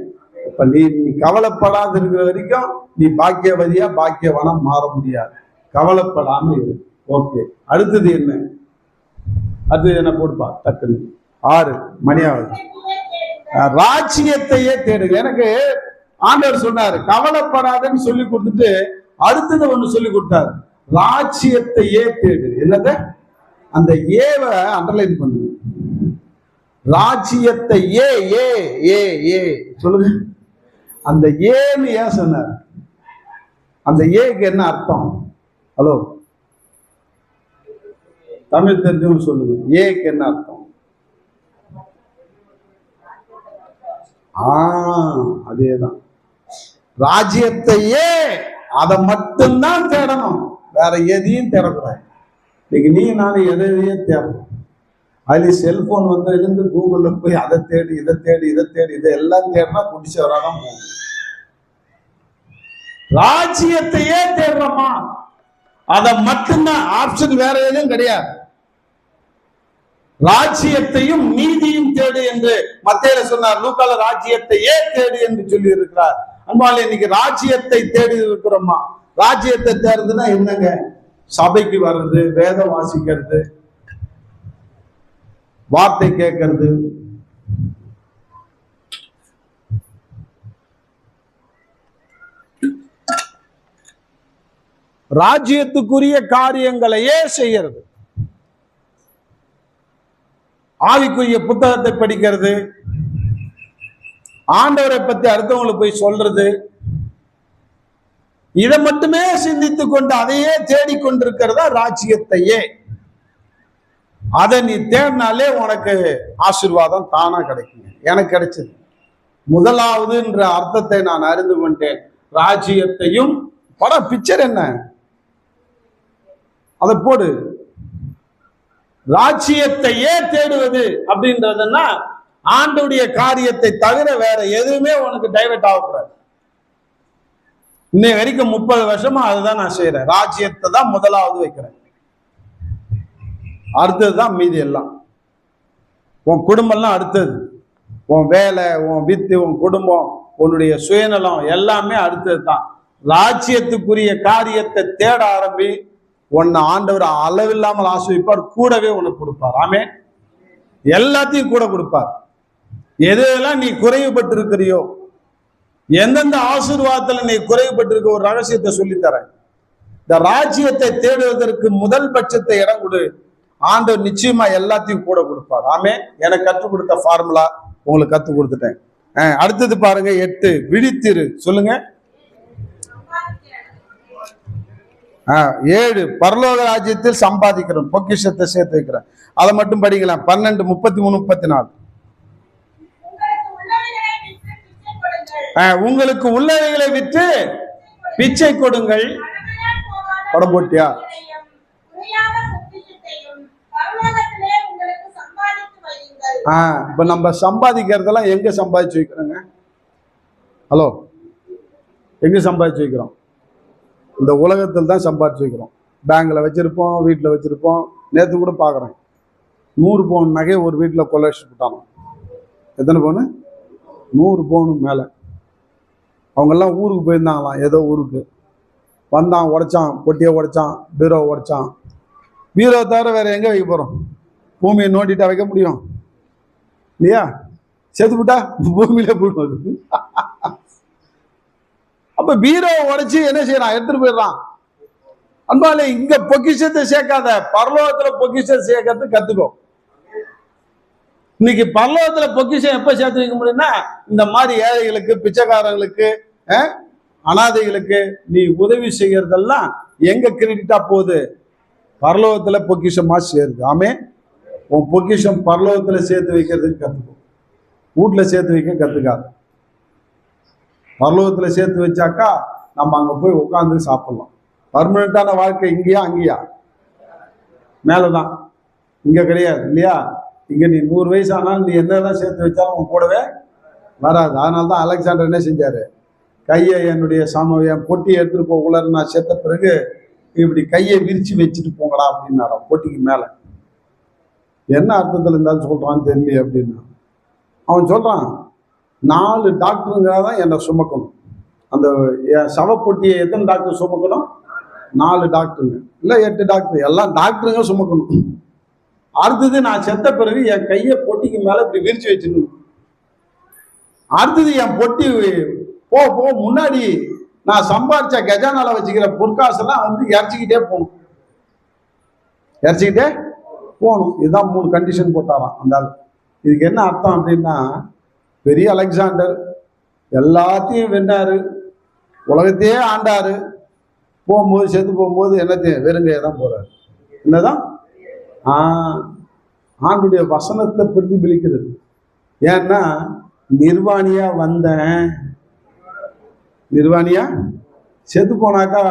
இப்ப நீ கவலைப்படாத இருக்கிற வரைக்கும் நீ பாக்கியவதியா பாக்கியவானா மாற முடியாது. கவலைப்படாம இரு. ஓகே, அடுத்தது என்ன? அது என்ன போடுப்பா டக்குன்னு. 6 மணியாவது. ராஜ்யத்தையே தேடுங்க. எனக்கு ஆண்டவர் சொன்னாரு கவலைப்படாதன்னு சொல்லி கொடுத்துட்டு அடுத்தது ஒண்ணு சொல்லி கொடுத்தாரு, ராஜ்யத்தையே தேடு. என்னத? அந்த ஏவை அண்டர்லைன் பண்ணுங்க. ராஜ்யத்தை ஏ ஏ ஏ ஏ சொல்லுங்க. அந்த ஏன்னு ஏன் சொன்னார்? அந்த ஏக்கு என்ன அர்த்தம்? ஹலோ, தமிழ் தெரிஞ்சவங்க சொல்லுங்க, ஏக்கு என்ன அர்த்தம்? அதேதான், ராஜ்யத்தையே, அதை மட்டும்தான் தேடணும், வேற எதையும் தேடக்கூடாது. இன்னைக்கு நீ நானும் எதையே தேடணும். அதுல செல்போன் வந்ததுலேருந்து கூகுள்ல போய் அதை தேடி இதை தேடி இதை தேடி இதெல்லாம் தேடினா குடிச்சவராதான் போகும். ராஜ்யத்தையே தேடுறோமா, அதை மட்டும்தான், ஆப்ஷன் வேற எதுவும் கிடையாது. ராஜ்யத்தையும் நீதியும் தேடு என்று மத்தேயுல சொன்னார். லூக்கால ராஜ்யத்தையே தேடு என்று சொல்லி இருக்கிறார். அன்பாலே இன்னைக்கு ராஜ்யத்தை தேடி இருக்கிறோமா? ராஜ்யத்தை தேடுறதுன்னா என்னங்க? சபைக்கு வர்றது, வேதம் வாசிக்கிறது, வார்த்தை கேட்கறது, ராஜ்யத்துக்குரிய காரியங்களையே செய்யறது, ஆவிக்குரிய புத்தகத்தை படிக்கிறது, ஆண்டவரை பத்தி அடுத்தவங்களுக்கு போய் சொல்றது, இதை மட்டுமே சிந்தித்து கொண்டு அதையே தேடிக்கொண்டிருக்கிறதா ராஜ்யத்தையே. அதை நீ தேடினாலே உனக்கு ஆசீர்வாதம் தானா கிடைக்கும். எனக்கு கிடைச்சது. முதலாவதுன்ற அர்த்தத்தை நான் அறிந்து கொண்டேன். ராஜ்யத்தையும் படம் பிக்சர் என்ன, அதை போடு. ராஜ்யத்தையே தேடுவது அப்படின்றதுன்னா ஆண்டவருடைய காரியத்தை தவிர வேற எதுவுமே உனக்கு டைவர்ட் ஆகக்கூடாது. இன்னை வரைக்கும் 30 வருஷமா அதுதான் நான் செய்யறேன். ராஜ்யத்தை தான் முதலாவது வைக்கிறேன், அடுத்ததுதான் மீதி எல்லாம். உன் குடும்பம்லாம் அடுத்தது. உன் வேலை, உன் வித்து, உன் குடும்பம், உன்னுடைய சுயநலம் எல்லாமே அடுத்தது தான். ராஜ்யத்துக்குரிய காரியத்தை தேட ஆரம்பி. உன்னை ஆண்டவர் அளவில்லாமல் ஆசிர்வதிப்பார், கூடவே உனக்கு கொடுப்பார். ஆமே, எல்லாத்தையும் கூட கொடுப்பார். எதெல்லாம் நீ குறைவுபட்டு இருக்கிறியோ, எந்தெந்த ஆசீர்வாதத்துல நீ குறைவுபட்டிருக்க, ஒரு ரகசியத்தை சொல்லித்தரேன். இந்த ராஜ்யத்தை தேடுவதற்கு முதல் பட்சத்தை இடம் கொடு, ஆண்டவர் நிச்சயமா எல்லாத்தையும் கூட கொடுப்பார். ஆமே, எனக்கு கற்றுக் கொடுத்த ஃபார்முலா உங்களுக்கு கற்றுக் கொடுத்துட்டேன். அடுத்தது பாருங்க, 8 விழித்திரு. சொல்லுங்க. 7 பரலோக ராஜ்யத்தில் சம்பாதிக்கிறோம், பொக்கிஷத்தை சேர்த்து வைக்கிறேன். அதை மட்டும் படிக்கலாம். 12, 33, 34. உங்களுக்கு உள்ளவைகளை விற்று பிச்சை கொடுங்கள். படம் போட்டியா? இப்ப நம்ம சம்பாதிக்கிறதெல்லாம் எங்க சம்பாதிச்சு வைக்கிறோங்க? ஹலோ, எங்க சம்பாதிச்சு வைக்கிறோம்? இந்த உலகத்தில் தான் சம்பாதிச்சு வைக்கிறோம். பேங்க்ல வச்சிருப்போம், வீட்டில் வச்சிருப்போம். நேற்று கூட பார்க்குறேன், 100 பவுன் நகை ஒரு வீட்டில் கொள்ளடிச்சு போட்டானோ. எத்தனை பவுனு? 100 பவுனு மேலே. அவங்கெல்லாம் ஊருக்கு போயிருந்தாங்களாம், ஏதோ ஊருக்கு வந்தான், உடைச்சான், பொட்டியை உடைச்சான், பீரோ உடைச்சான். பீரோ தவிர வேற எங்கே வைக்க போகிறோம்? பூமியை நோண்டிட்டா வைக்க முடியும் இல்லையா? செத்துக்கிட்டா பூமியில போடுவது. அப்ப பீரோ உடைச்சு என்ன செய்யறான்? எடுத்துட்டு போயிடறான். அன்பாலே, இங்க பொக்கிஷத்தை சேர்க்காத, பரலோகத்துல பொக்கிஷத்தை சேர்க்கறது கத்துக்கோ. இன்னைக்கு பரலோகத்துல பொக்கிஷம் எப்ப சேர்த்து வைக்க முடியும்னா, இந்த மாதிரி ஏழைகளுக்கு, பிச்சைக்காரர்களுக்கு, அனாதைகளுக்கு நீ உதவி செய்யறதெல்லாம் எங்க கிரெடிட்டா போகுது? பரலோகத்துல பொக்கிஷமா சேருது. ஆமே, உன் பொக்கிஷம் பரலோகத்துல சேர்த்து வைக்கிறதுக்கு கத்துக்கோ, வீட்டுல சேர்த்து வைக்க கத்துக்காது. பரலோகத்துல சேர்த்து வச்சாக்கா நம்ம அங்க போய் உட்காந்து சாப்பிடலாம். பர்மனண்டான வாழ்க்கை இங்கேயா அங்கேயா? மேலதான், இங்க கிடையாது இல்லையா? இங்க நீ 100 வயசு ஆனாலும் நீ என்னதான் சேர்த்து வச்சாலும் உன் கூடவே வராது. அதனால்தான் அலெக்சாண்டர் என்ன செஞ்சாரு? கையை என்னுடைய என் பொட்டியை எடுத்துட்டு போகல, நான் செத்த பிறகு இப்படி கையை விரிச்சு வச்சுட்டு போங்கடா அப்படின்னாராம், பொட்டிக்கு மேல. என்ன அர்த்தத்தில் இருந்தாலும் சொல்றான்னு தெரியல அப்படின்னா. அவன் சொல்றான், 4 டாக்டருங்கிறதான் என்னை சுமக்கணும். அந்த சவப்பொட்டியை எத்தனை டாக்டர் சுமக்கணும்? 4 டாக்டருங்க, இல்லை 8 டாக்டர், எல்லாம் டாக்டருங்க சுமக்கணும். அடுத்தது நான் செத்த பிறகு என் கையை பொட்டிக்கு மேல இப்படி விரிச்சு வச்சிடணும். அடுத்தது என் பொட்டி போ முன்னாடி நான் சம்பாதிச்ச கஜானால வச்சுக்கிற பொற்காசெல்லாம் வந்து இறச்சிக்கிட்டே போகணும், இறச்சிக்கிட்டே போகணும். இதுதான் 3 கண்டிஷன் போட்டாராம் அந்த ஆள். இதுக்கு என்ன அர்த்தம் அப்படின்னா, பெரிய அலெக்சாண்டர் எல்லாத்தையும் வென்றாரு, உலகத்தையே ஆண்டாரு. போகும்போது செத்து போகும்போது என்னத்தையும் வெறுங்கையை தான் போறாரு. என்னதான்? ஆண்டுடைய வசனத்தை பிரதிபலிக்கிறது. ஏன்னா நிர்வாணியா வந்தேன், நிர்வாணியா செத்து போனாக்கா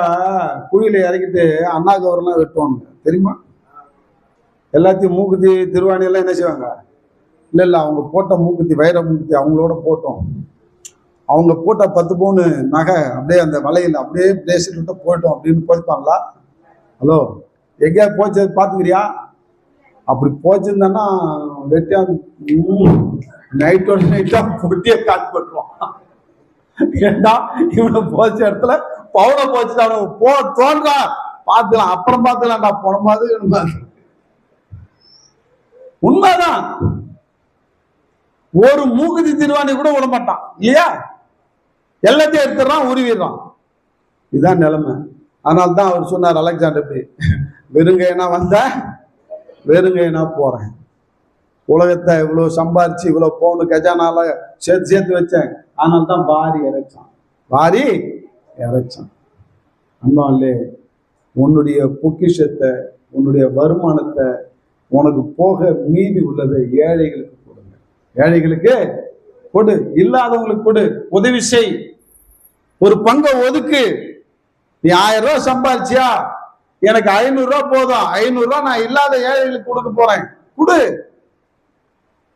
குழியில இறக்கிட்டு அண்ணா கவரெல்லாம் வெட்டுவாங்க தெரியுமா? எல்லாத்தையும் மூக்குத்தி திருவாணியெல்லாம் என்ன செய்வாங்க? இல்லை அவங்க போட்ட மூக்குத்தி, வைர மூக்குத்தி அவங்களோட போட்டோம். அவங்க போட்ட 10 பவுன் நகை அப்படியே அந்த வலையில் அப்படியே பிளேஸ்ட்டு விட்டு போயிட்டோம் அப்படின்னு போய்ப்பாங்களா? ஹலோ, எங்கேயா போச்சது பார்த்துக்கிறியா? அப்படி போச்சிருந்தான்னா வெட்டியா நைட்டோட நைட்டா பொட்டியை காட்டு போட்டுருவான். ஏண்டா இவனை போச்ச இடத்துல பவுனை போச்சுட்டு அவனை தோன்றா பார்த்துக்கலாம், அப்புறம் பார்த்துக்கலாம்டா போன மாதிரி. உண்மைதான், ஒரு மூக்குத்தி திருவாணி கூட விட மாட்டான் இல்லையா? எல்லாத்தையும் எடுத்துறான், உருவிடுறான். இதுதான் நிலைமை. அதனால்தான் அவர் சொன்னார் அலெக்சாண்டர், வெறுங்கைனா வந்த வெறுங்கைனா போறேன். உலகத்தை இவ்வளவு சம்பாரிச்சு இவ்வளவு பவுனு கஜானால சேர்த்து வச்சேன், அதனால்தான் வாரி இறைச்சான், வாரி இறைச்சான். அம்மாலே, உன்னுடைய பொக்கிஷத்தை, உன்னுடைய வருமானத்தை, உனக்கு போக மீதி உள்ளதை ஏழைகளுக்கு கொடுங்க. ஏழைகளுக்கு கொடு, இல்லாதவங்களுக்கு கொடு, உதவி செய், ஒரு பங்கை ஒதுக்கு. நீ 1000 ரூபாய் சம்பாதிச்சியா, எனக்கு 500 ரூபாய் போதும், 500 ரூபாய் நான் இல்லாத ஏழைகளுக்கு கொடுக்க போறேன், கொடு.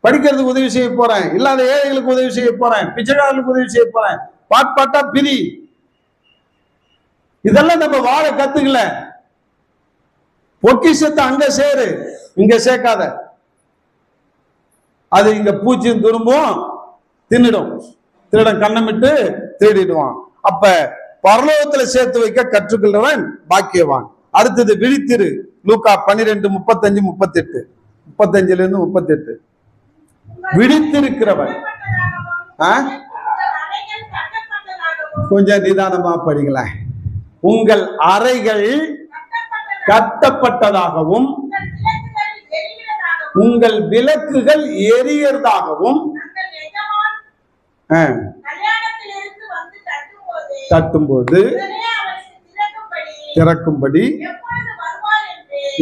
படிக்கிறதுக்கு உதவி செய்ய போறேன், இல்லாத ஏழைகளுக்கு உதவி செய்ய போறேன், பிச்சைக்காரர்களுக்கு உதவி செய்ய போறேன், பாட்டா பிரி. இதெல்லாம் நம்ம வாழ கத்துக்கல. பொக்கிஷத்தை அங்க சேரு, இங்க சேர்க்காத. அது இங்க பூச்சியும் துரும்பும் தின்னுடும். திருடன் கண்ணமிட்டு திருடிடுவான். அப்ப பரலோகத்துல சேர்த்து வைக்க கற்றுக்கொள்றவன் பாக்கியவான். அடுத்தது விழித்திரு. லூக்கா 12:35-38, 35-38. விழித்திருக்கிறவன். கொஞ்சம் நிதானமா படிங்களேன். உங்கள் அறைகள் கட்டப்பட்டதாகவும் உங்கள் விளக்குகள் எரியறதாகவும் தட்டும்போது திறக்கும்படி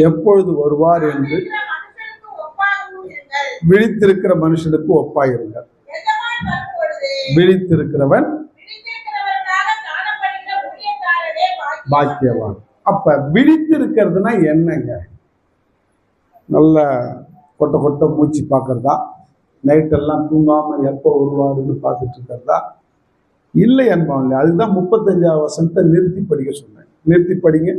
எப்பொழுது வருவார் என்று விழித்திருக்கிற மனுஷனுக்கு ஒப்பாயிருங்கள். விழித்திருக்கிறவன் பாக்கியவான். அப்ப விழித்திருக்கிறதுனா என்னங்க? நல்ல கொட்ட கொட்ட மூச்சு பார்க்கறதா? நைட்டெல்லாம் தூங்காம எப்போ வருவாருன்னு பார்த்துட்டு இருக்கிறதா? இல்லை என்பாங்க. அதுதான் 35ஆவது வசனத்தை நிறுத்தி படிக்க சொன்னேன். நிறுத்தி படிங்க.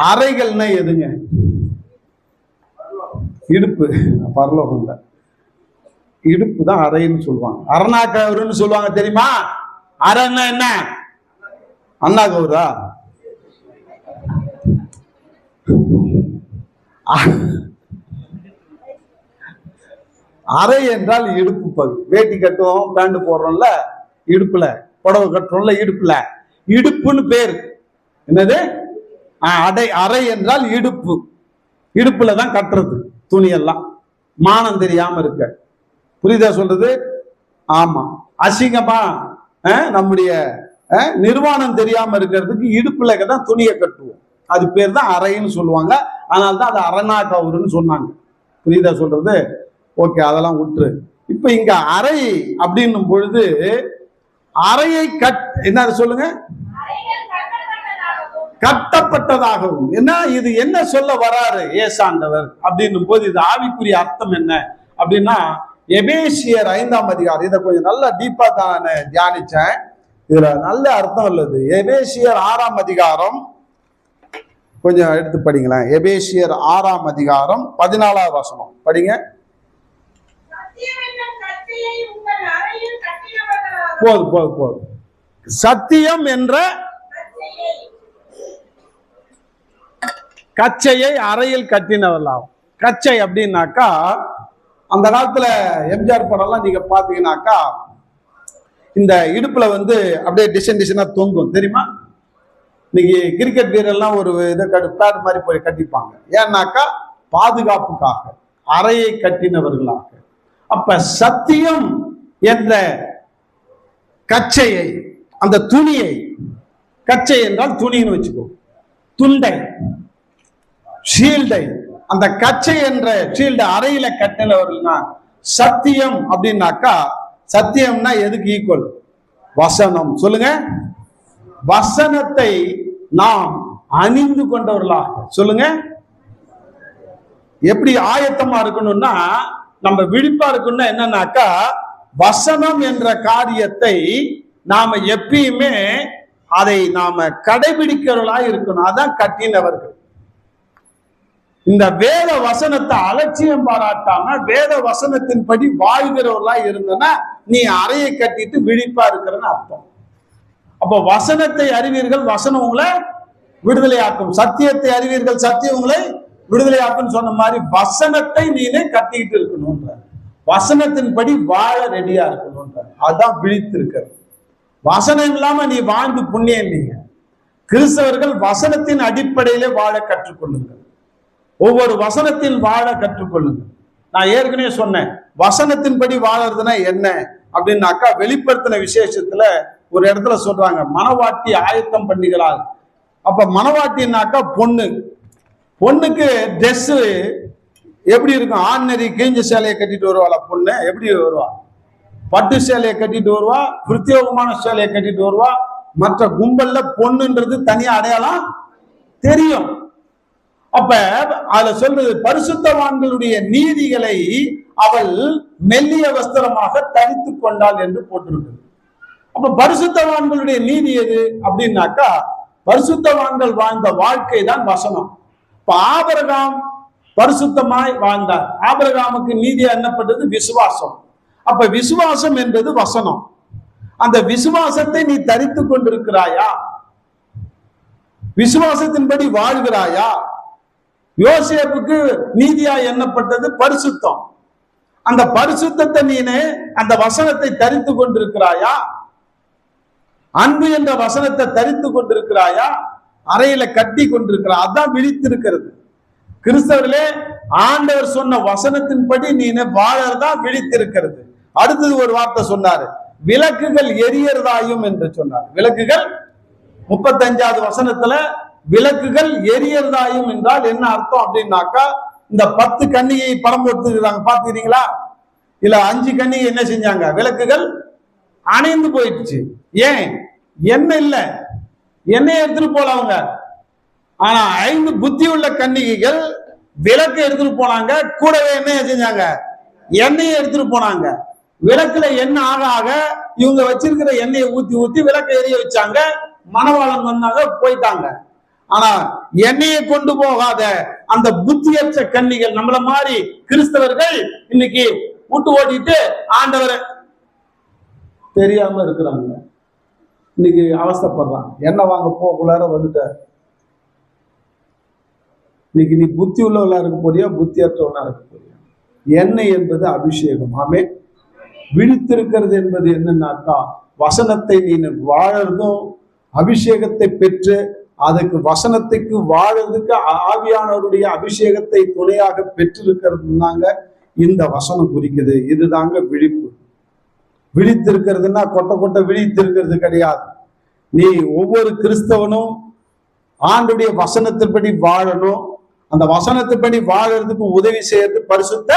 அறைகள்னா எதுங்க? இடுப்பு. பரலோகம்ல இடுப்பு தான் அறைன்னு சொல்லுவாங்க. அரணாக்கவருன்னு சொல்லுவாங்க தெரியுமா? அறைன்னா என்ன? அண்ணா கவுரா? அறை என்றால் இடுப்பு பகுதி. வேட்டி கட்டுவோம், பேண்ட் போடுறோம்ல, இடுப்புல புடவை கட்டுறோம்ல, இடுப்புல. இடுப்புன்னு பேர். என்னது? அறை என்றால் இடுப்பு. இடுப்புல தான் கட்டுறது துணியெல்லாம், மானம் தெரியாம இருக்க. புரியுதா சொல்றது? ஆமா. அசிங்கமா நம்முடைய நிர்வாணம் தெரியாம இருக்கிறதுக்கு இடுப்புல தான் துணியை கட்டுவோம். அது பேர் தான் அறைன்னு சொல்லுவாங்க. அதனால்தான் அது அரணா கவுருன்னு சொன்னாங்க. புரியுதா சொல்றது? ஓகே, அதெல்லாம் விட்டுரு. இப்ப இங்க அறை அப்படின்னும் பொழுது அறையை என்ன சொல்லுங்க? கட்டப்பட்டதாகவும். என்ன இது? என்ன சொல்ல வராரு ஏசாண்டவர் அப்படின்னும் போது இது ஆவிக்குரிய அர்த்தம் என்ன அப்படின்னா, எபேசியர் 5ஆம் அதிகாரம். இதை கொஞ்சம் நல்லா டீப்பா தான் தியானிச்சேன். இதுல நல்ல அர்த்தம் உள்ளது. எபேசியர் 6ஆம் அதிகாரம் கொஞ்சம் எடுத்து படிங்களேன். எபேசியர் 6ஆம் அதிகாரம் 14ஆவது வசனம் படிங்க. போதும். சத்தியம் என்ற கச்சையை அறையில் கட்டினவர்களாகும். கச்சை அப்படின்னாக்கா, அந்த காலத்துல எம்ஜிஆர் படம் எல்லாம் நீங்க பாத்தீங்கன்னாக்கா, இந்த இடுப்புல அப்படியே டிசைனா தொங்கும் தெரியுமா? இன்னைக்கு கிரிக்கெட் வீரர்லாம் ஒரு இதை பேட் மாதிரி போய் கட்டிப்பாங்க. ஏன்னாக்கா பாதுகாப்புக்காக, அறையை கட்டினவர்களாக. அப்ப சத்தியம் என்ற கச்சையை, அந்த துணியை, கச்சை என்றால் துணின்னு வச்சுக்கோ, துண்டை, ஷீல்டை, அந்த கச்சை என்ற ஷீல்டு அறையில கட்டினவர்கள்னா சத்தியம் அப்படின்னாக்கா, சத்தியம்னா எதுக்கு ஈக்குவல்? வசனம். சொல்லுங்க. வசனத்தை நாம் அணிந்து கொண்டவர்களாக. சொல்லுங்க. எப்படி ஆயத்தமா இருக்கணும்னா, நம்ம விழிப்பா இருக்கணும்னா என்னன்னாக்கா, வசனம் என்ற காரியத்தை நாம எப்பயுமே அதை நாம கடைபிடிக்கிறவர்களா இருக்கணும். அதான் கட்டினவர்கள். இந்த வேத வசனத்தை அலட்சியம் பாராட்டாம வேத வசனத்தின்படி வாழ்கிறவர்களா இருந்தனா நீ அறையை கட்டிட்டு விழிப்பா இருக்கிறன்னு அர்த்தம். அப்ப வசனத்தை அறிவீர்கள், வசனம் உங்களை விடுதலையாக்கும். சத்தியத்தை அறிவீர்கள், சத்தியம் உங்களை விடுதலையாக்கும் சொன்ன மாதிரி வசனத்தை நீனே கட்டிக்கிட்டு இருக்கணும்ன்ற, வசனத்தின்படி வாழ ரெடியா இருக்கணும்ன்ற, அதான் விழித்திருக்கிறது. வசனம் இல்லாம நீ வாழ்ந்து புண்ணியம் இல்லைங்க. கிறிஸ்தவர்கள் வசனத்தின் அடிப்படையிலே வாழ கற்றுக்கொள்ளுங்கள். ஒவ்வொரு வசனத்தில் வாழ கற்றுக்கொள்ளுங்கள். நான் ஏற்கனவே சொன்னேன், வசனத்தின்படி வாழறதுன்னா என்ன அப்படின்னாக்கா, வெளிப்படுத்தின விசேஷத்துல ஒரு இடத்துல சொல்றாங்க, மனவாட்டி ஆயத்தம் பண்ணுகிறாள். அப்ப மனவாட்டினாக்கா பொண்ணு. பொண்ணுக்கு ட்ரெஸ் எப்படி இருக்கும்? ஆர்டினரி கிழிஞ்ச சேலையை கட்டிட்டு வருவாளா பொண்ணு? எப்படி வருவா? பட்டு சேலையை கட்டிட்டு வருவா, பிரத்யேகமான சேலையை கட்டிட்டு வருவா. மற்ற கும்பல்ல பொண்ணுன்றது தனியா அடையாளம் தெரியும். அப்ப அதுல சொல்றது, பரிசுத்தவான்களுடைய நீதிகளை அவள் மெல்லிய வஸ்திரமாக தரித்து கொண்டாள் என்று போட்டிருக்கு. அப்ப பரிசுத்தவான்களுடைய நீதி எது அப்படின்னாக்கா, பரிசுத்தவான்கள் வாழ்ந்த வாழ்க்கை தான் வசனம். இப்ப ஆபிரகாம் பரிசுத்தமாய் வாழ்ந்தார். ஆபிரகாமுக்கு நீதியா என்னப்பட்டது? விசுவாசம். அப்ப விசுவாசம் என்பது வசனம். அந்த விசுவாசத்தை நீ தரித்து கொண்டிருக்கிறாயா? விசுவாசத்தின்படி வாழ்கிறாயா? யோசேப்புக்கு நீதியா எண்ணப்பட்டது பரிசுத்தம். அந்த பரிசுத்தத்தை நீனே அந்த வசனத்தை தரித்து கொண்டிருக்கிறாயா? அன்பு என்ற வசனத்தை தரித்து கொண்டிருக்கிறாயா? அறையில கட்டி கொண்டிருக்கிறாய். அதான் விழித்திருக்கிறது. கிறிஸ்தவர்களே, ஆண்டவர் சொன்ன வசனத்தின்படி நீ வாழறதா விழித்திருக்கிறது. அடுத்தது ஒரு வார்த்தை சொன்னாரு, விளக்குகள் எரியறதாயும் என்று சொன்னார். விளக்குகள் 35வது வசனத்துல விளக்குகள் எரியறதாயும் என்றால் என்ன அர்த்தம் அப்படின்னாக்கா, இந்த 10 கன்னிகை படம் போட்டுருக்காங்க, பாத்துக்கிறீங்களா? இல்ல 5 கன்னிகை என்ன செஞ்சாங்க? விளக்குகள் அணைந்து போயிடுச்சு. ஏன்? எண்ணெய் இல்ல, எண்ணெய் எடுத்துட்டு போல அவங்க. ஆனா 5 புத்தி உள்ள கன்னிகைகள் விளக்கு எடுத்துட்டு போனாங்க, கூடவே என்ன செஞ்சாங்க? எண்ணெயை எடுத்துட்டு போனாங்க. விளக்குல எண்ணெய் ஆக ஆக இவங்க வச்சிருக்கிற எண்ணெயை ஊத்தி ஊத்தி விளக்க எரிய வச்சாங்க. மணவாளன் வந்தாங்க, போயிட்டாங்க. ஆனா எண்ணெயை கொண்டு போகாத அந்த புத்தியற்ற கன்னிகள், நம்மள மாதிரி கிறிஸ்தவர்கள் இன்னைக்கு விட்டு ஓட்டிட்டு ஆண்டவரை தெரியாம இருக்கிறாங்க. இன்னைக்கு அவஸ்தைப்படுறான். எண்ணெய் வாங்க போக்குள்ளார வந்துட்ட. இன்னைக்கு நீ புத்தி உள்ளவளா இருக்க போறியா, புத்தியற்றவனா இருக்க போறியா? எண்ணெய் என்பது அபிஷேகம். ஆமே. விழித்திருக்கிறது என்பது என்னன்னாக்கா, வசனத்தை நீ வாழறதும், அபிஷேகத்தை பெற்று அதுக்கு வசனத்துக்கு வாழறதுக்கு ஆவியானவருடைய அபிஷேகத்தை துணையாக பெற்றிருக்கிறது தாங்க இந்த வசனம் குறிக்குது. இதுதாங்க விழிப்பு. விழித்திருக்கிறதுனா கொட்ட கொட்ட விழித்திருக்கிறது கிடையாது. நீ ஒவ்வொரு கிறிஸ்தவனும் ஆண்டுடைய வசனத்தின்படி வாழணும். அந்த வசனத்தின்படி வாழறதுக்கு உதவி செய்யறது பரிசுத்த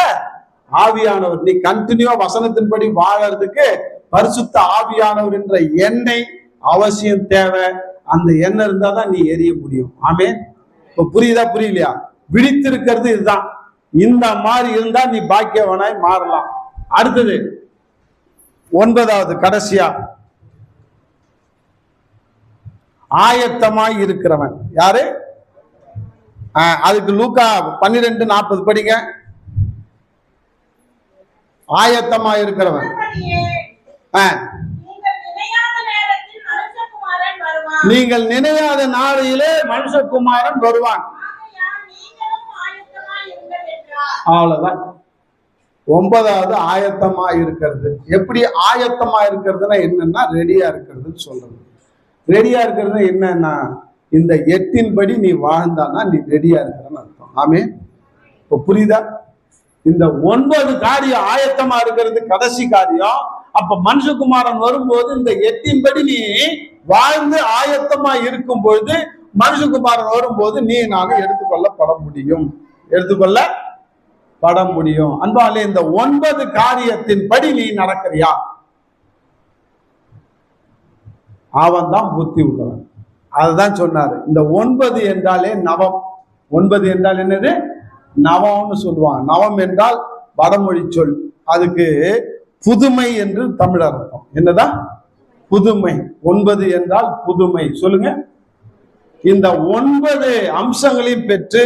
ஆவியானவர். நீ கண்டினியூவா வசனத்தின்படி வாழறதுக்கு பரிசுத்த ஆவியானவர் என்ற எண்ணெய் அவசியம் தேவை. அந்த எண்ணெய் இருந்தா தான் நீ எரிய முடியும். ஆமே. இப்ப புரியுதா, புரியலையா? விழித்திருக்கிறது இதுதான். இந்த மாதிரி இருந்தா நீ பாக்கியவனாய் மாறலாம். அடுத்தது 9வது கடைசியா, ஆயத்தமாய் இருக்கிறவன் யாரு? அதுக்கு லூக்கா 12:40 படிங்க. ஆயத்தமாய் இருக்கிறவன், நீங்கள் நினையாத நாளிலே மனுஷகுமாரன் வருவான். அவ்வளவுதான். 9வது ஆயத்தமா இருக்கிறது. எப்படி ஆயத்தமா இருக்கிறதுனா என்னன்னா, ரெடியா இருக்கிறதுன்னு சொல்றது. ரெடியா இருக்கிறது என்னன்னா, இந்த 8 படி நீ வாழ்ந்தானா நீ ரெடியா இருக்கிறன்னு அர்த்தம். ஆமே. இப்ப புரியுதா? இந்த 9 காரியம் ஆயத்தமா இருக்கிறது கடைசி காரியம். அப்ப மனுஷகுமாரன் வரும்போது இந்த 8 படி நீ வாழ்ந்து ஆயத்தமா இருக்கும் பொழுது மனுஷகுமாரன் வரும்போது நீ நானும் எடுத்துக்கொள்ளப்பட முடியும். எடுத்துக்கொள்ளப்பட முடியும். அன்பாலே, இந்த 9 காரியத்தின் படி நீ நடக்கிறியா? அவன் தான் புத்தி உள்ளவன். அதுதான் சொன்னாரு. இந்த 9 என்றாலே நவம். 9 என்றால் என்னது? நவம்னு சொல்லுவாங்க. நவம் என்றால் வடமொழி சொல். அதுக்கு புதுமை என்று தமிழ் அர்த்தம். என்னதான்? புதுமை. 9 என்றால் புதுமை. சொல்லுங்க. இந்த 9 அம்சங்களையும் பெற்று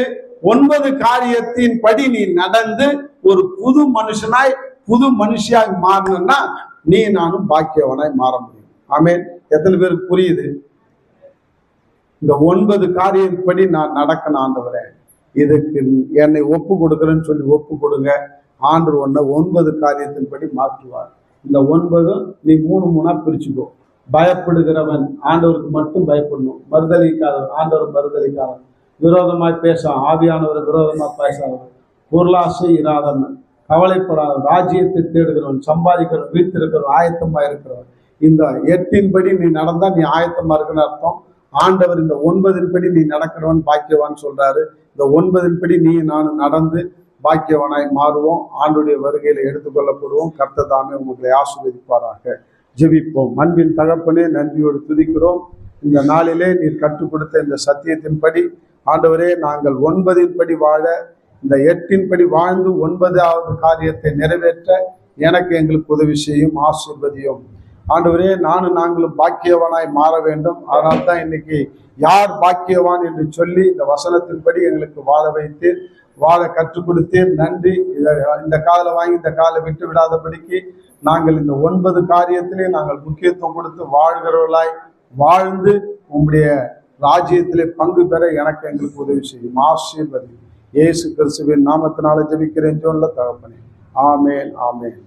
9 காரியத்தின் படி நீ நடந்து ஒரு புது மனுஷனாய் புது மனுஷியாய் மாறணும்னா நீ நானும் பாக்கியவனாய் மாற முடியும். ஆமென். எத்தனை பேருக்கு புரியுது? இந்த 9 காரியப்படி நான் நடக்கணும் ஆண்டவரே, இதுக்கு என்னை ஒப்பு கொடுக்குறேன்னு சொல்லி ஒப்பு கொடுங்க. ஆண்டு 9 காரியத்தின்படி மாற்றுவார். இந்த 9 நீ 3 பிரிச்சுக்கோ. பயப்படுகிறவன் ஆண்டவருக்கு மட்டும் பயப்படணும். மறுதளிக்காதவன் ஆண்டவர் மறுதளிக்காதவன். விரோதமாய் பேச ஆவியானவரை விரோதமாய் பேசாதவன். பொருளாசை இராதவன், கவலைப்படாதவன், ராஜ்யத்தை தேடுகிறவன், சம்பாதிக்கிறவன், வீட்டிருக்கிறவன், ஆயத்தமா இருக்கிறவன். இந்த 8 படி நீ நடந்தா நீ ஆயத்தமா இருக்குன்னு அர்த்தம். ஆண்டவர் இந்த 9 படி நீ நடக்கிறவன் பாக்கியவான் சொல்றாரு. இந்த 9 படி நீ நான் நடந்து பாக்கியவனாய் மாறுவோம். ஆண்டுடைய வருகையில எடுத்துக்கொள்ளப்படுவோம். கர்த்தர் தாமே உங்களை ஆசீர்வதிப்பாராக. ஜெபிப்போம். அன்பின் தகப்பனே, நன்றியோடு துதிக்கிறோம். இந்த நாளிலே நீர் கற்றுக் கொடுத்த இந்த சத்தியத்தின்படி ஆண்டவரே, நாங்கள் 9 படி வாழ, இந்த 8 படி வாழ்ந்து 9வது காரியத்தை நிறைவேற்ற எனக்கு எங்களுக்கு உதவி செய்யும். ஆசீர்வதியும் ஆண்டவரே. நாங்களும் பாக்கியவானாய் மாற வேண்டும். அதனால்தான் இன்னைக்கு யார் பாக்கியவான் என்று சொல்லி இந்த வசனத்தின்படி எங்களுக்கு வாழ வைத்து வாழ கற்றுக் கொடுத்தீர். நன்றி. இந்த காலை வாங்கி இந்த காலை விட்டு விடாதபடிக்கு நாங்கள் இந்த 9 காரியத்திலே நாங்கள் முக்கியத்துவம் கொடுத்து வாழ்கிறவர்களாய் வாழ்ந்து உம்முடைய ராஜ்யத்திலே பங்கு பெற எங்களுக்கு உதவி செய்யும். ஆசீர்வதி. இயேசு கிறிஸ்துவின் நாமத்தினால ஜெபிக்கிறேன் ஜோன்ல தகப்பனே. ஆமேன், ஆமேன்.